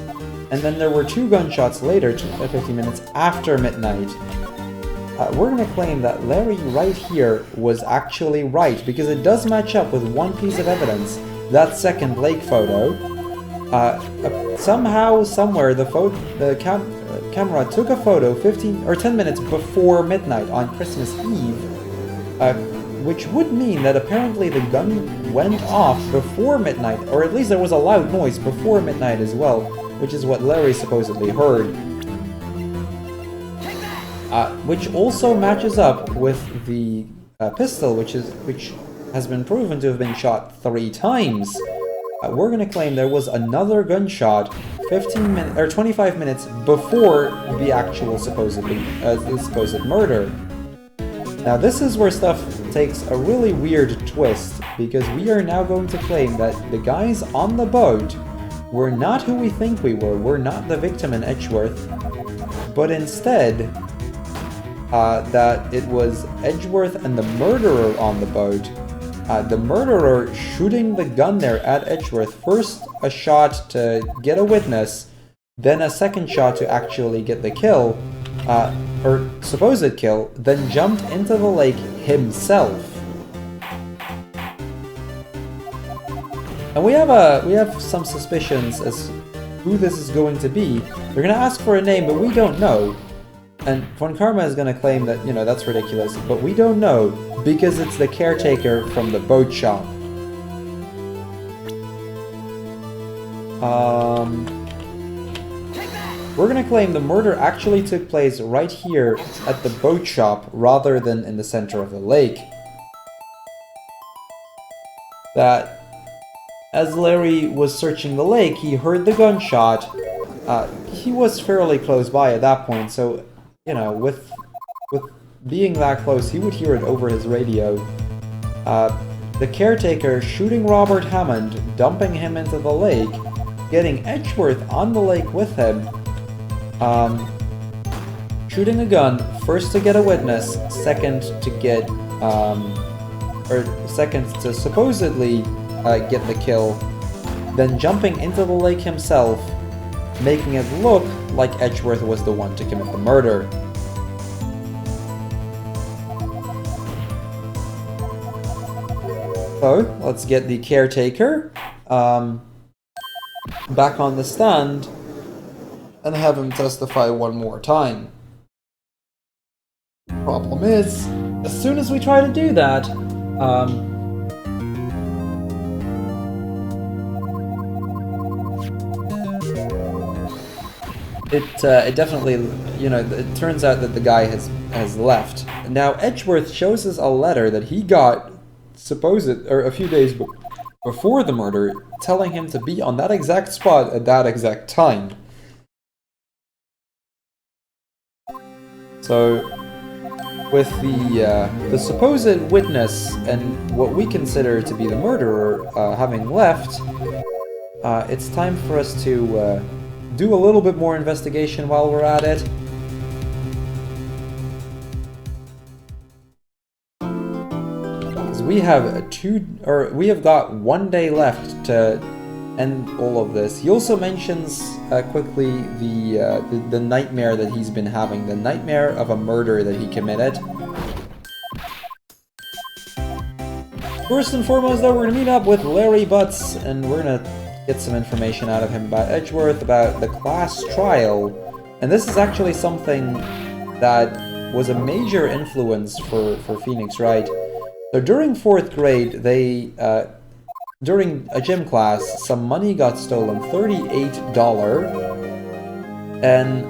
and then there were two gunshots later, 15 minutes after midnight. We're going to claim that Larry right here was actually right, because it does match up with one piece of evidence, that second lake photo. Somehow, somewhere, the camera took a photo 15 or 10 minutes before midnight on Christmas Eve, which would mean that apparently the gun went off before midnight, or at least there was a loud noise before midnight as well, which is what Larry supposedly heard. Which also matches up with the pistol, which has been proven to have been shot 3 times. We're going to claim there was another gunshot 25 minutes before the actual supposed murder. Now this is where stuff takes a really weird twist, because we are now going to claim that the guys on the boat were not who we think we were. We're not the victim in Edgeworth, but instead that it was Edgeworth and the murderer on the boat the murderer shooting the gun there at Edgeworth. First a shot to get a witness, then a second shot to actually get the kill, or supposed kill, then jumped into the lake himself. And we have some suspicions as who this is going to be. They're gonna ask for a name, but we don't know. And Von Karma is gonna claim that, you know, that's ridiculous, but we don't know because it's the caretaker from the boat shop. We're gonna claim the murder actually took place right here at the boat shop rather than in the center of the lake. That as Larry was searching the lake, he heard the gunshot. He was fairly close by at that point, so, you know, with being that close, he would hear it over his radio. The caretaker shooting Robert Hammond, dumping him into the lake, getting Edgeworth on the lake with him, shooting a gun, first to get a witness, second to get, or second to supposedly get the kill, then jumping into the lake himself, making it look like Edgeworth was the one to commit the murder. So, let's get the caretaker back on the stand and have him testify one more time. Problem is, as soon as we try to do that, it definitely, you know, it turns out that the guy has left. Now, Edgeworth shows us a letter that he got a few days before the murder, telling him to be on that exact spot at that exact time. So, with the supposed witness and what we consider to be the murderer having left, it's time for us to do a little bit more investigation while we're at it. Because we have got 1 day left to end all of this. He also mentions quickly the nightmare that he's been having, the nightmare of a murder that he committed. First and foremost, though, we're gonna meet up with Larry Butts, and we're gonna get some information out of him about Edgeworth, about the class trial. And this is actually something that was a major influence for Phoenix Wright. So during 4th grade, during a gym class, some money got stolen, $38, and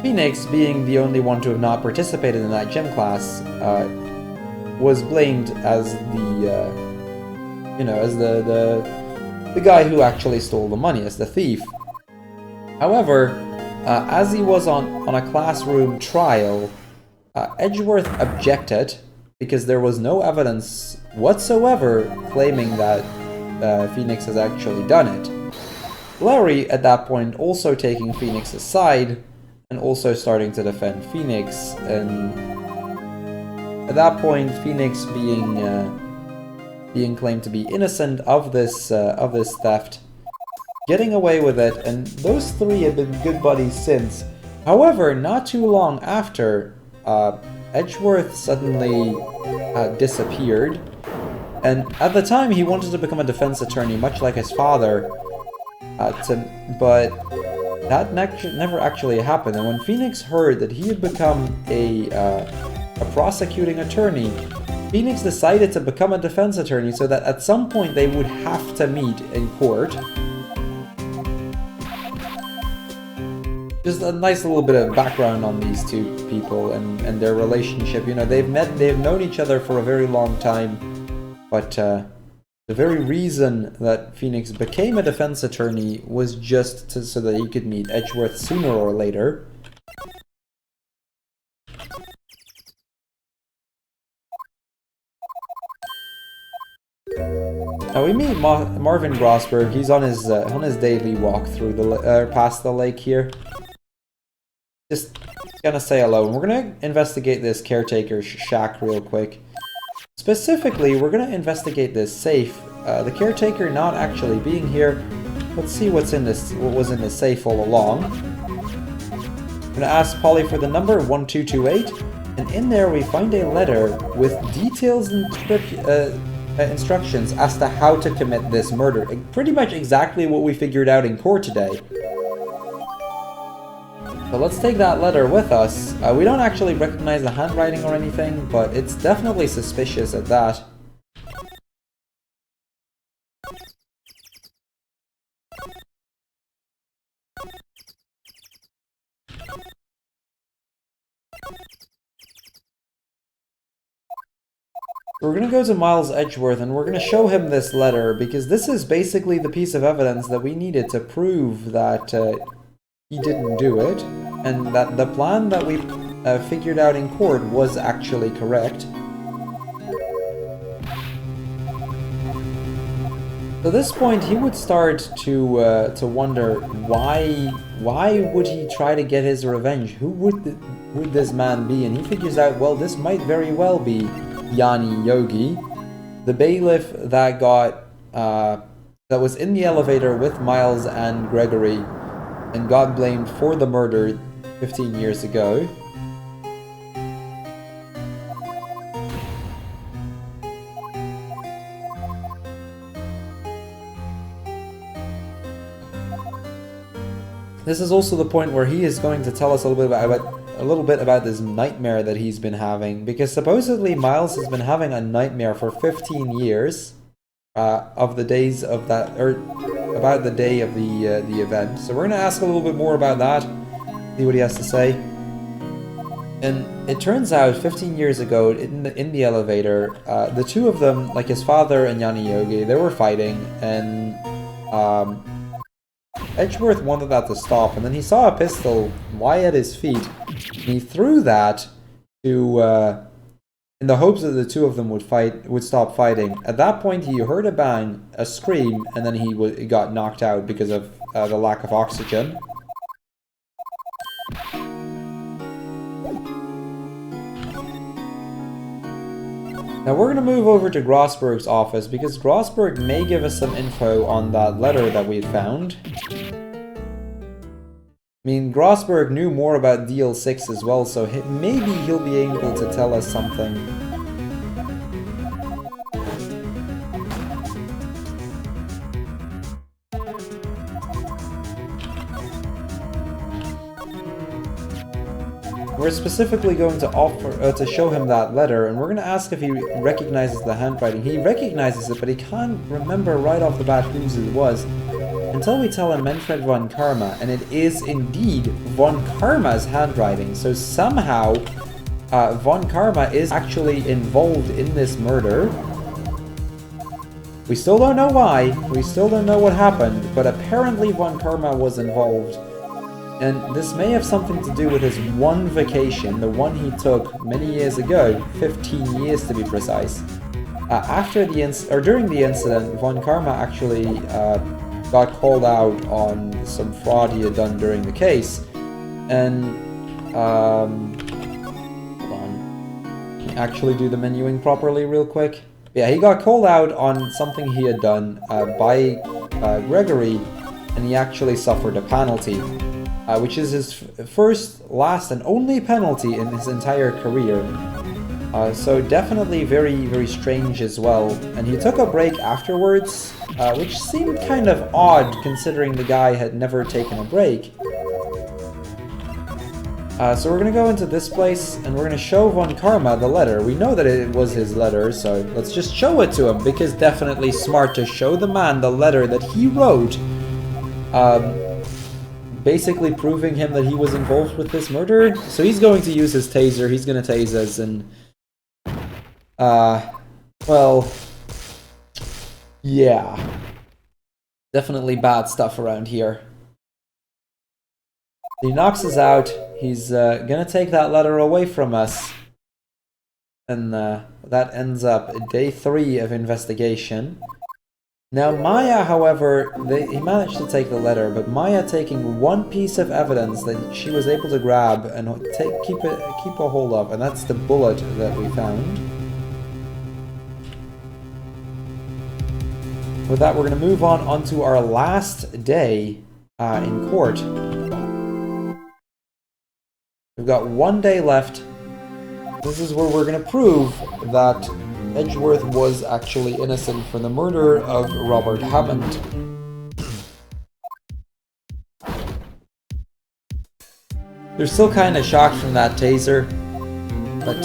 Phoenix, being the only one to have not participated in that gym class, was blamed as the guy who actually stole the money, as the thief. However, as he was on a classroom trial, Edgeworth objected because there was no evidence whatsoever claiming that Phoenix has actually done it. Larry, at that point, also taking Phoenix's side and also starting to defend Phoenix, and at that point, Phoenix being claimed to be innocent of this theft, getting away with it, and those three have been good buddies since. However, not too long after, Edgeworth suddenly disappeared, and at the time he wanted to become a defense attorney, much like his father, but that never actually happened. And when Phoenix heard that he had become a prosecuting attorney, Phoenix decided to become a defense attorney so that at some point they would have to meet in court. Just a nice little bit of background on these two people and their relationship. You know, they've known each other for a very long time, but the very reason that Phoenix became a defense attorney was just so that he could meet Edgeworth sooner or later. Now we meet Marvin Grossberg. He's on his daily walk through past the lake here. Just gonna say hello, and we're gonna investigate this caretaker's shack real quick. Specifically, we're going to investigate this safe. The caretaker not actually being here. Let's see what was in this safe all along. I'm going to ask Polly for the number 1228, and in there we find a letter with details and instructions as to how to commit this murder. Pretty much exactly what we figured out in court today. So let's take that letter with us. We don't actually recognize the handwriting or anything, but it's definitely suspicious at that. We're gonna go to Miles Edgeworth and we're gonna show him this letter, because this is basically the piece of evidence that we needed to prove that he didn't do it, and that the plan that we figured out in court was actually correct. So at this point, he would start to wonder why would he try to get his revenge? Who would this man be? And he figures out, well, this might very well be Yanni Yogi, the bailiff that was in the elevator with Miles and Gregory and got blamed for the murder 15 years ago. This is also the point where he is going to tell us a little bit about this nightmare that he's been having, because supposedly Miles has been having a nightmare for 15 years of the days of that, or about the day of the event. So we're going to ask a little bit more about that, see what he has to say. And it turns out 15 years ago in the elevator, the two of them, like his father and Yanni Yogi, they were fighting, and Edgeworth wanted that to stop, and then he saw a pistol lie at his feet. He threw that to in the hopes that the two of them would stop fighting. At that point, he heard a bang, a scream, and then he got knocked out because of the lack of oxygen. Now we're going to move over to Grossberg's office, because Grossberg may give us some info on that letter that we found. I mean, Grossberg knew more about DL6 as well, so maybe he'll be able to tell us something. We're specifically going to show him that letter, and we're going to ask if he recognizes the handwriting. He recognizes it, but he can't remember right off the bat whose it was, until we tell him Manfred von Karma, and it is indeed von Karma's handwriting. So somehow von Karma is actually involved in this murder. We still don't know why, we still don't know what happened, but apparently von Karma was involved. And this may have something to do with his one vacation, the one he took many years ago, 15 years to be precise. During the incident, von Karma actually got called out on some fraud he had done during the case, and hold on, can I actually do the menuing properly real quick? Yeah, he got called out on something he had done by Gregory, and he actually suffered a penalty, which is his first, last, and only penalty in his entire career. So definitely very, very strange as well. And he took a break afterwards, which seemed kind of odd considering the guy had never taken a break. So we're going to go into this place and we're going to show von Karma the letter. We know that it was his letter, so let's just show it to him, because definitely smart to show the man the letter that he wrote, basically proving him that he was involved with this murder. So he's going to use his taser, he's going to tase us, and well, yeah, definitely bad stuff around here. He knocks us out, he's gonna take that letter away from us, and that ends up day 3 of investigation. Now Maya, however, he managed to take the letter, but Maya taking one piece of evidence that she was able to grab and keep a hold of, and that's the bullet that we found. with that, we're going to move on onto our last day in court. We've got 1 day left. This is where we're going to prove that Edgeworth was actually innocent for the murder of Robert Hammond. They're still kind of shocked from that taser, but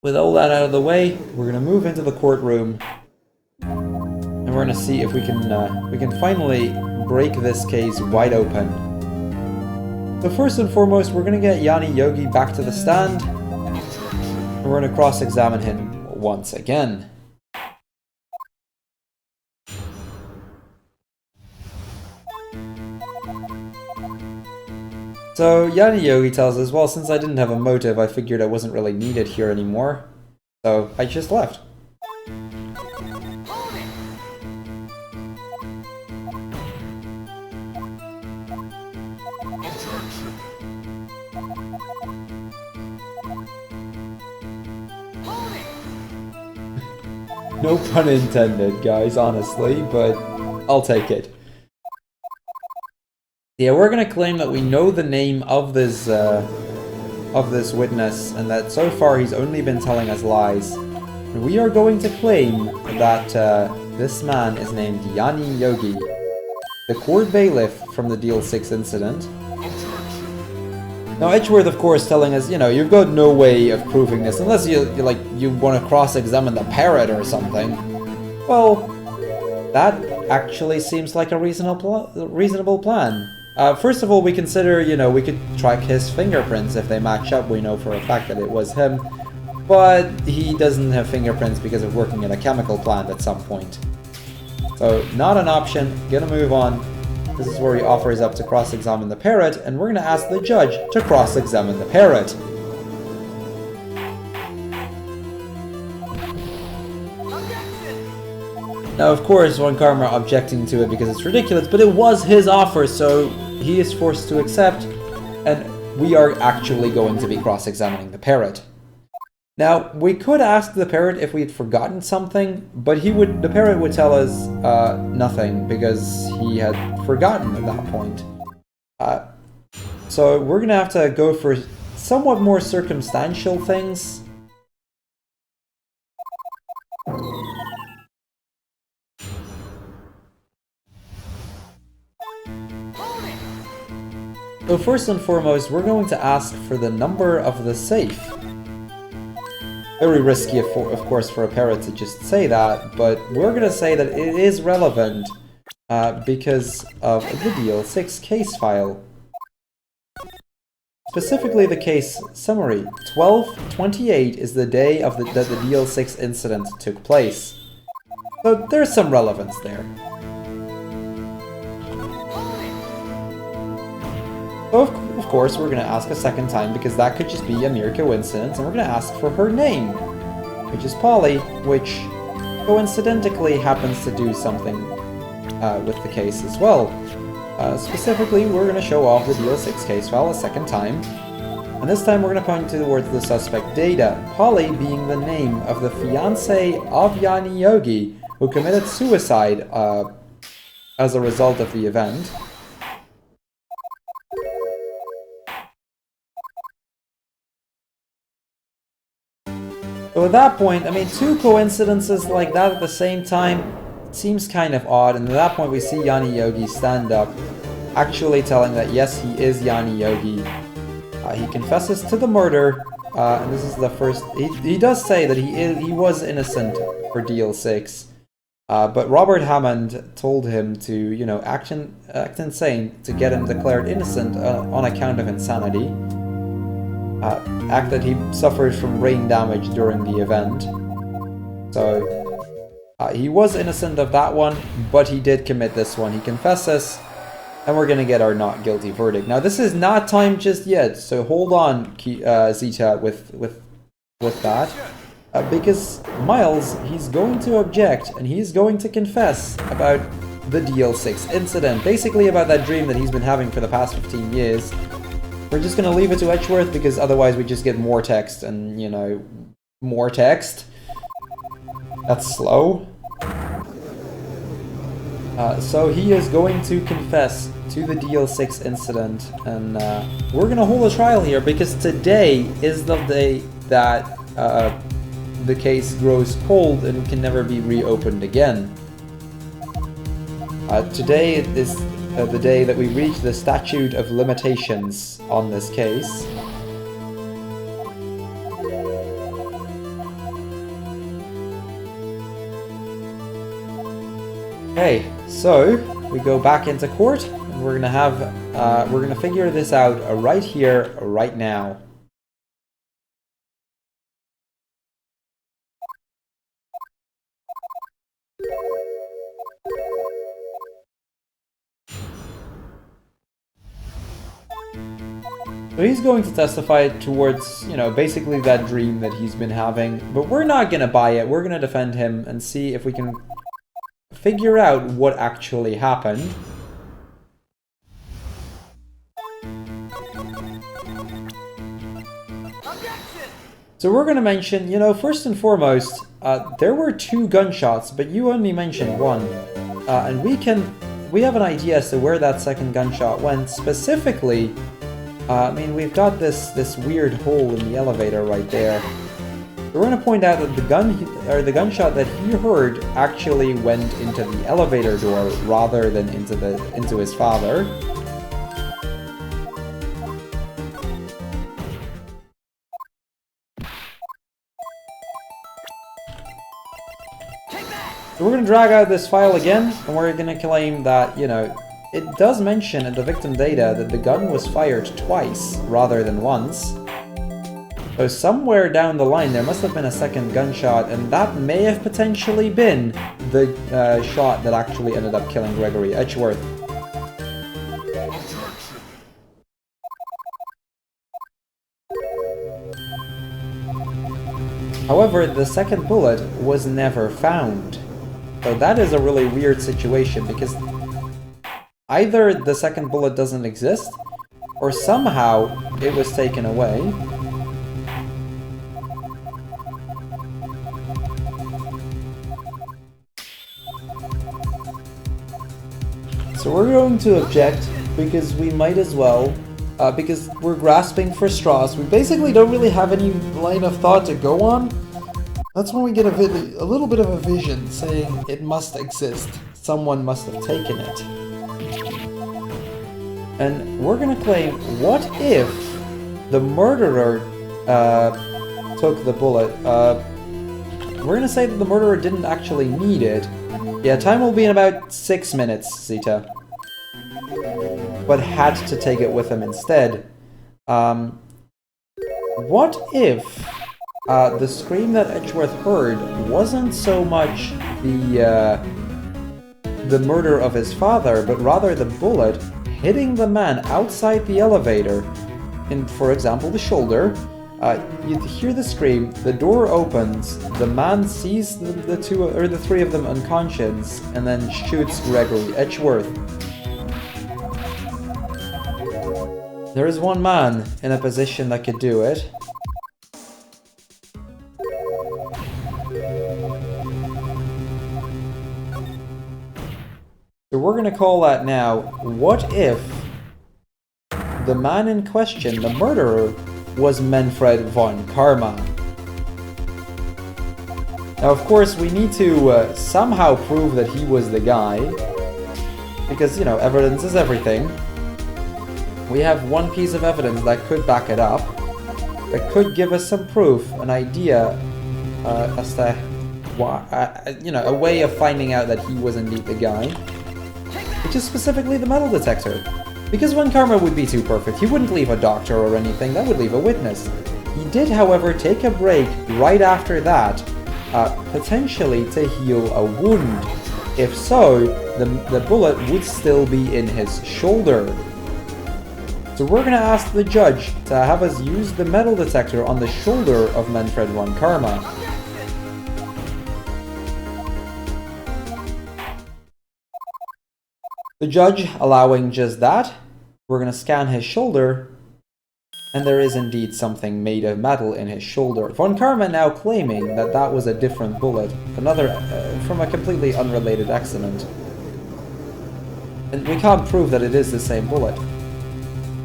with all that out of the way, we're going to move into the courtroom, and we're going to see if we can finally break this case wide open. So first and foremost, we're going to get Yanni Yogi back to the stand, and we're going to cross-examine him once again. So Yanni Yogi tells us, well, since I didn't have a motive, I figured I wasn't really needed here anymore, so I just left. No pun intended, guys, honestly, but I'll take it. Yeah, we're gonna claim that we know the name of this witness, and that so far he's only been telling us lies. And we are going to claim that this man is named Yanni Yogi, the court bailiff from the Deal 6 incident. Now Edgeworth, of course, telling us, you know, you've got no way of proving this unless you want to cross-examine the parrot or something. Well, that actually seems like a reasonable plan. First of all, we consider, you know, we could track his fingerprints. If they match up, we know for a fact that it was him. But he doesn't have fingerprints because of working at a chemical plant at some point. So, not an option. Gonna move on. This is where he offers up to cross-examine the parrot, and we're gonna ask the judge to cross-examine the parrot. Now, of course, One Karma objecting to it because it's ridiculous, but it was his offer, so he is forced to accept, and we are actually going to be cross-examining the parrot. Now, we could ask the parrot if we'd forgotten something, but the parrot would tell us nothing because he had forgotten at that point. So we're gonna have to go for somewhat more circumstantial things. So first and foremost, we're going to ask for the number of the safe. Very risky, of course, for a parrot to just say that, but we're going to say that it is relevant because of the Deal 6 case file. Specifically the case summary. 12/28 is the day of that the Deal 6 incident took place. So there's some relevance there. So of course, we're going to ask a second time because that could just be a mere coincidence, and we're going to ask for her name, which is Polly, which coincidentally happens to do something with the case as well. Specifically, we're going to show off the Deal 6 case file a second time, and this time we're going to point towards the suspect data, Polly being the name of the fiancé of Yanni Yogi, who committed suicide as a result of the event. So at that point, I mean, two coincidences like that at the same time, it seems kind of odd, and at that point we see Yanni Yogi stand up, actually telling that yes, he is Yanni Yogi. He confesses to the murder, and this is the first... He does say that he was innocent for Deal 6, but Robert Hammond told him to, you know, act insane to get him declared innocent on account of insanity. Act that he suffered from brain damage during the event. So, he was innocent of that one, but he did commit this one. He confesses, and we're gonna get our not guilty verdict. Now, this is not timed just yet, so hold on, Zeta, with that. Because Miles, he's going to object, and he's going to confess about the Deal 6 incident. Basically about that dream that he's been having for the past 15 years. We're just going to leave it to Edgeworth because otherwise we just get more text and, you know, More text. That's slow. So he is going to confess to the DL6 incident, and we're gonna hold a trial here because today is the day that the case grows cold and can never be reopened again. Today is the day that we reach the statute of limitations on this case. Okay, so we go back into court, and we're gonna figure this out right here, right now. So he's going to testify towards, you know, basically that dream that he's been having, but we're not gonna buy it. We're gonna defend him and see if we can figure out what actually happened. So we're gonna mention, you know, first and foremost, there were 2 gunshots, but you only mentioned 1. And we have an idea as to where that second gunshot went. Specifically, I mean, we've got this weird hole in the elevator right there. We're going to point out that the gunshot that he heard actually went into the elevator door rather than into his father. So we're going to drag out this file again, and we're going to claim that, you know, it does mention in the victim data that the gun was fired twice rather than once. So somewhere down the line there must have been a second gunshot, and that may have potentially been the shot that actually ended up killing Gregory Edgeworth. However, the second bullet was never found. So that is a really weird situation, because either the second bullet doesn't exist, or somehow it was taken away. So we're going to object, because we might as well, because we're grasping for straws. We basically don't really have any line of thought to go on. That's when we get a little bit of a vision saying it must exist. Someone must have taken it. And we're gonna claim, what if the murderer took the bullet? We're gonna say that the murderer didn't actually need it. Yeah, time will be in about 6 minutes, Zeta. But had to take it with him instead. What if the scream that Edgeworth heard wasn't so much the murder of his father, but rather the bullet hitting the man outside the elevator, in, for example, the shoulder. You hear the scream, the door opens, the man sees the 2 or the 3 of them unconscious, and then shoots Gregory Edgeworth. There is one man in a position that could do it. So we're gonna call that now, what if the man in question, the murderer, was Manfred von Karma? Now, of course, we need to somehow prove that he was the guy, because, you know, evidence is everything. We have one piece of evidence that could back it up, that could give us some proof, an idea as to why, you know, a way of finding out that he was indeed the guy, which is specifically the metal detector. Because Von Karma would be too perfect, he wouldn't leave a doctor or anything, that would leave a witness. He did, however, take a break right after that, potentially to heal a wound. If so, the bullet would still be in his shoulder. So we're gonna ask the judge to have us use the metal detector on the shoulder of Manfred von Karma. The judge allowing just that, we're gonna scan his shoulder, And there is indeed something made of metal in his shoulder. Von Karma now claiming that that was a different bullet, another from a completely unrelated accident. And we can't prove that it is the same bullet.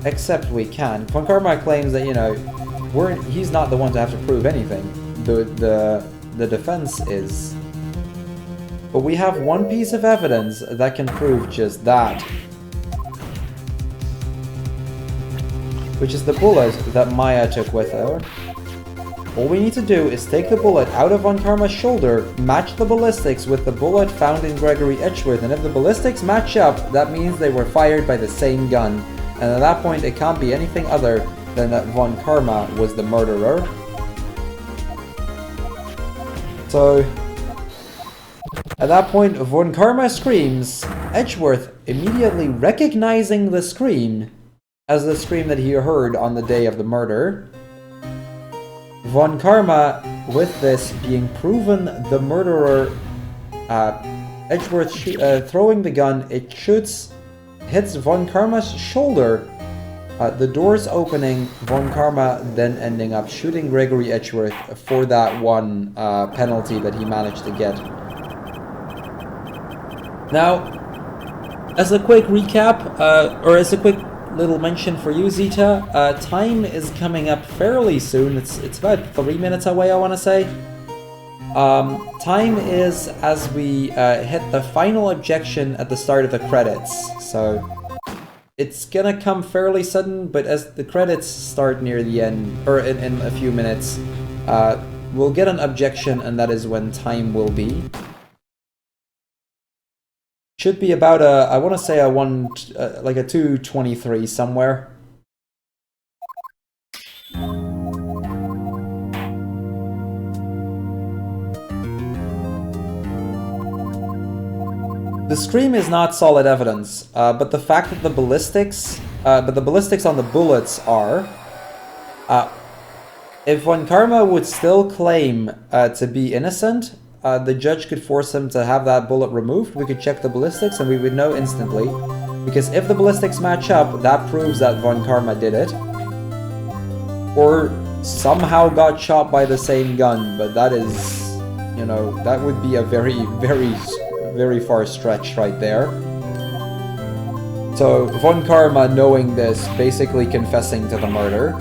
Except we can. Von Karma claims that, you know, he's not the one to have to prove anything. The defense is. But we have one piece of evidence that can prove just that. Which is the bullet that Maya took with her. All we need to do is take the bullet out of Von Karma's shoulder, match the ballistics with the bullet found in Gregory Edgeworth, and if the ballistics match up, that means they were fired by the same gun. And at that point, it can't be anything other than that Von Karma was the murderer. So, at that point, Von Karma screams, Edgeworth immediately recognizing the scream as the scream that he heard on the day of the murder. Von Karma, with this being proven the murderer, Edgeworth throwing the gun, it hits Von Karma's shoulder, the doors opening, Von Karma then ending up shooting Gregory Edgeworth for that one penalty that he managed to get. Now, as a quick recap, or as a quick little mention for you, Zeta, time is coming up fairly soon. It's about 3 minutes away, I want to say. Time is as we hit the final objection at the start of the credits, so it's gonna come fairly sudden, but as the credits start near the end, or in a few minutes, we'll get an objection, and that is when time will be. Should be about I want to say like a 2:23 somewhere. The scream is not solid evidence, but the fact that the ballistics on the bullets are. If Von Karma would still claim to be innocent, the judge could force him to have that bullet removed. We could check the ballistics and we would know instantly. Because if the ballistics match up, that proves that Von Karma did it. Or somehow got shot by the same gun, but that is, you know, that would be a very, very, very far stretch right there. So Von Karma, knowing this, basically confessing to the murder.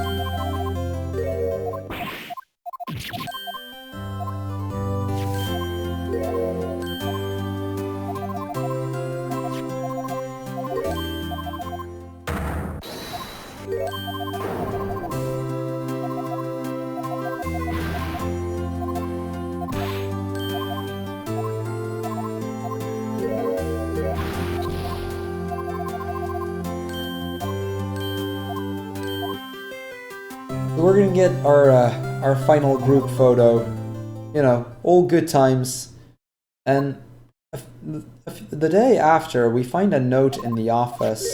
We're gonna get our final group photo, you know, all good times. And the day after, we find a note in the office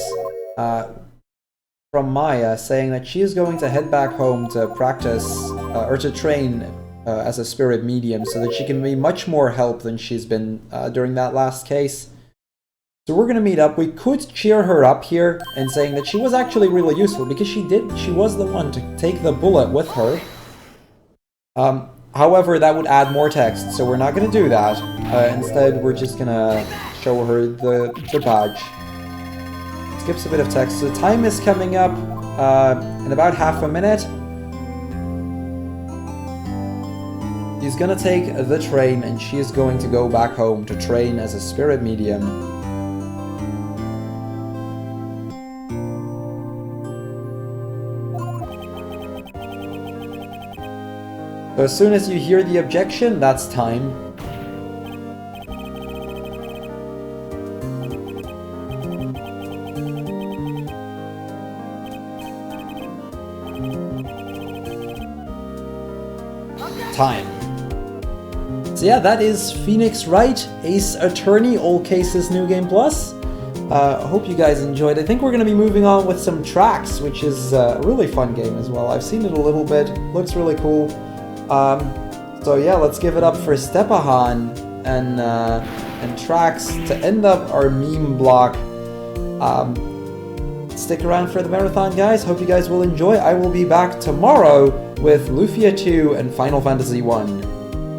from Maya saying that she is going to head back home to practice or to train as a spirit medium so that she can be much more help than she's been during that last case. So we're gonna meet up. We could cheer her up here and saying that she was actually really useful because she was the one to take the bullet with her. However, that would add more text, so we're not gonna do that. Instead, we're just gonna show her the badge. Skips a bit of text. So time is coming up in about half a minute. She's gonna take the train and she is going to go back home to train as a spirit medium. So as soon as you hear the objection, that's time. Time. So yeah, that is Phoenix Wright, Ace Attorney, all cases, New Game Plus. Hope you guys enjoyed. I think we're going to be moving on with some tracks, which is a really fun game as well. I've seen it a little bit, looks really cool. So yeah, let's give it up for TIAthon and tracks to end up our meme block. Stick around for the marathon, guys. Hope you guys will enjoy. I will be back tomorrow with Lufia 2 and Final Fantasy 1.